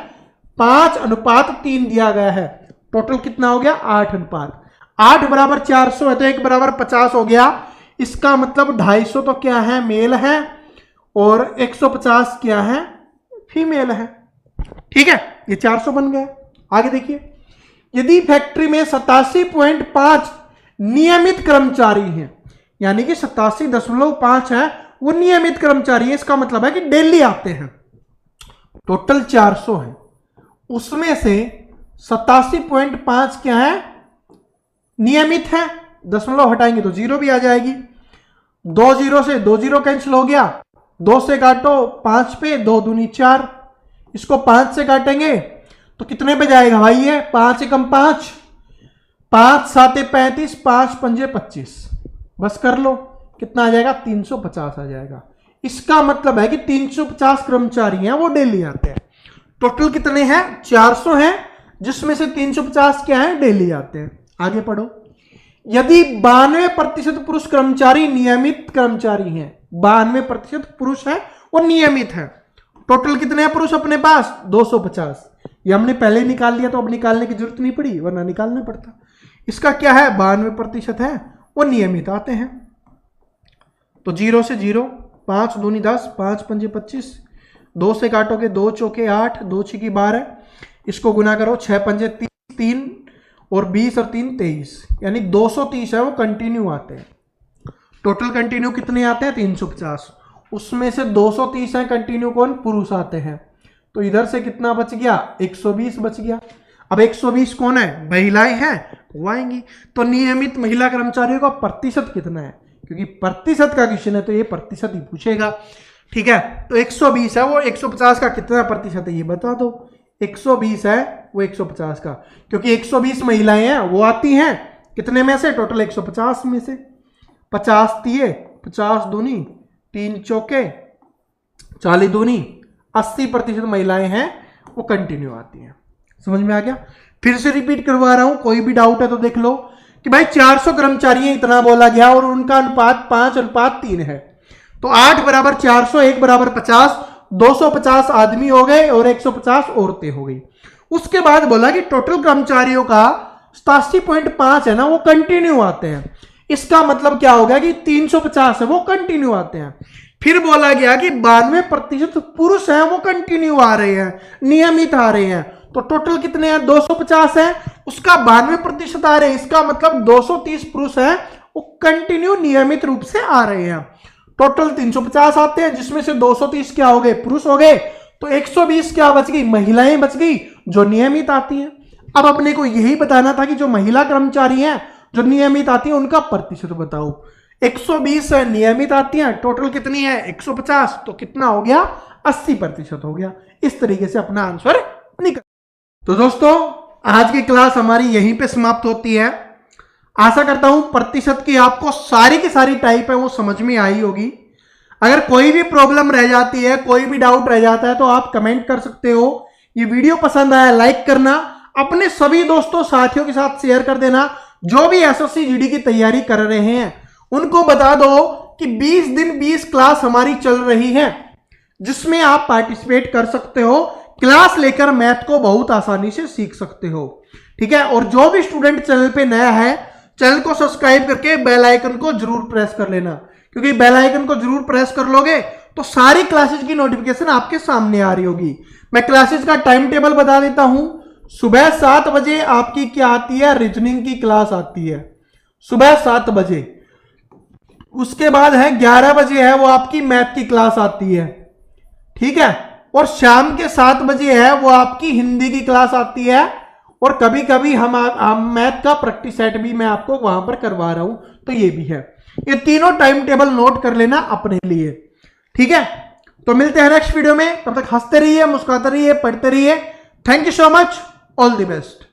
5:3 दिया गया है। टोटल कितना हो गया? 8 8 बराबर 400 है, तो 1 बराबर 50 हो गया। इसका मतलब 250 तो क्या है? मेल है, और 150 क्या है? फीमेल है। ठीक है, ये 400 बन गया। आगे देखिए, यदि फैक्ट्री में 87.5 नियमित कर्मचारी हैं, यानी कि 87.5 है वो नियमित कर्मचारी है, इसका मतलब है कि डेली आते हैं। टोटल 400 है, उसमें से 87.5 क्या है? नियमित है। दशमलव हटाएंगे तो 0 भी आ जाएगी। 2 0 से 2 0 कैंसिल हो गया, 2 से काटो 5 पे, 2 दूनी 4, इसको 5 से काटेंगे तो कितने पे जाएगा भाई? ये 5 एकम 5, 5 7 35, 5 पंजे 25, बस कर लो, कितना आ जाएगा? 350 आ जाएगा। इसका मतलब है कि 350 कर्मचारी हैं वो डेली आते हैं। टोटल कितने हैं? 400 हैं, जिसमें से 350 क्या है? डेली आते हैं। आगे पढ़ो, यदि 92% पुरुष कर्मचारी नियमित कर्मचारी हैं, 92% पुरुष है वो नियमित है, टोटल कितने हैं पुरुष अपने पास? 250। ये हमने पहले ही निकाल लिया तो अब निकालने की जरूरत नहीं पड़ी, वरना निकालना पड़ता। इसका क्या है? 92% है वो नियमित आते हैं। तो 0 से 0, 5 दूनी 10, 5 पंजे 25, 2 से काटोगे 2 चौके 8, 2 छिकी 12, इसको गुना करो 6 पंजे 3 और 20 और 3 23, यानी 230 है वो कंटिन्यू आते हैं। टोटल कंटिन्यू कितने आते हैं? 350, उसमें से 230 है कंटिन्यू कौन? पुरुष आते हैं। तो इधर से कितना बच गया? 120 बच गया। अब 120 कौन है? महिलाएं हैं, वो आएंगी। तो नियमित महिला कर्मचारियों का प्रतिशत कितना है? क्योंकि प्रतिशत का क्वेश्चन है तो ये प्रतिशत ही पूछेगा। ठीक है, तो 120 है वो, 150 का कितना प्रतिशत है ये बता दो। 120 है वो 150 का, क्योंकि 120 महिलाएं हैं वो आती हैं कितने में से? टोटल 150 में से। 50 दिए, 50 दूनी 3 चौके 40 दूनी 80% महिलाएं हैं वो कंटिन्यू आती हैं। समझ में आ गया? फिर से रिपीट करवा रहा हूं, कोई भी डाउट है तो देख लो कि भाई 400 कर्मचारी इतना बोला गया और उनका अनुपात 5:3 है। तो 8 बराबर 400, 1 बराबर 50, 250 आदमी हो गए और 150 औरतें हो गई। उसके बाद बोला कि टोटल कर्मचारियों का 87.5 है ना वो कंटिन्यू आते हैं। इसका मतलब क्या हो गया कि 350 है वो कंटिन्यू आते हैं। फिर बोला गया कि 92% पुरुष हैं वो कंटिन्यू आ रहे हैं, नियमित आ रहे हैं। तो टोटल कितने हैं, 250 है, उसका 92% आ रहे हैं, इसका मतलब 230 पुरुष है वो कंटिन्यू नियमित रूप से आ रहे हैं। टोटल 350 आते हैं, जिसमें से 230 क्या हो गए, पुरुष हो गए, तो 120 क्या बच गई, महिलाएं बच गई जो नियमित आती हैं। अब अपने को यही बताना था कि जो महिला कर्मचारी हैं जो नियमित आती हैं उनका प्रतिशत बताओ। 120 नियमित आती हैं, टोटल कितनी है 150, तो कितना हो गया 80% हो गया। इस तरीके से अपना आंसर निकल। तो दोस्तों आज की क्लास हमारी यहीं पे समाप्त होती है। आशा करता हूं प्रतिशत की आपको सारी की सारी टाइप है वो समझ में आई होगी। अगर कोई भी प्रॉब्लम रह जाती है, कोई भी डाउट रह जाता है तो आप कमेंट कर सकते हो। ये वीडियो पसंद आया लाइक करना, अपने सभी दोस्तों साथियों के साथ शेयर कर देना। जो भी एसएससी जीडी की तैयारी कर रहे हैं उनको बता दो कि 20 दिन 20 क्लास हमारी चल रही है, जिसमें आप पार्टिसिपेट कर सकते हो। क्लास लेकर मैथ को बहुत आसानी से सीख सकते हो, ठीक है। और जो भी स्टूडेंट चैनल पे नया है, चैनल को सब्सक्राइब करके बेल आइकन को जरूर प्रेस कर लेना, क्योंकि बेल आइकन को जरूर प्रेस कर लोगे तो सारी क्लासेस की नोटिफिकेशन आपके सामने आ रही होगी। मैं क्लासेस का टाइम टेबल बता देता हूं। सुबह 7 बजे आपकी क्या आती है, रीजनिंग की क्लास आती है सुबह 7 बजे। उसके बाद है 11 बजे है वो आपकी मैथ की क्लास आती है, ठीक है। और शाम के 7 बजे है वो आपकी हिंदी की क्लास आती है। और कभी कभी हम मैथ का प्रैक्टिस सेट भी मैं आपको वहां पर करवा रहा हूं, तो ये भी है। ये तीनों टाइम टेबल नोट कर लेना अपने लिए, ठीक है। तो मिलते हैं नेक्स्ट वीडियो में, तब तक हंसते रहिए, मुस्कुराते रहिए, पढ़ते रहिए। Thank you so much, all the best.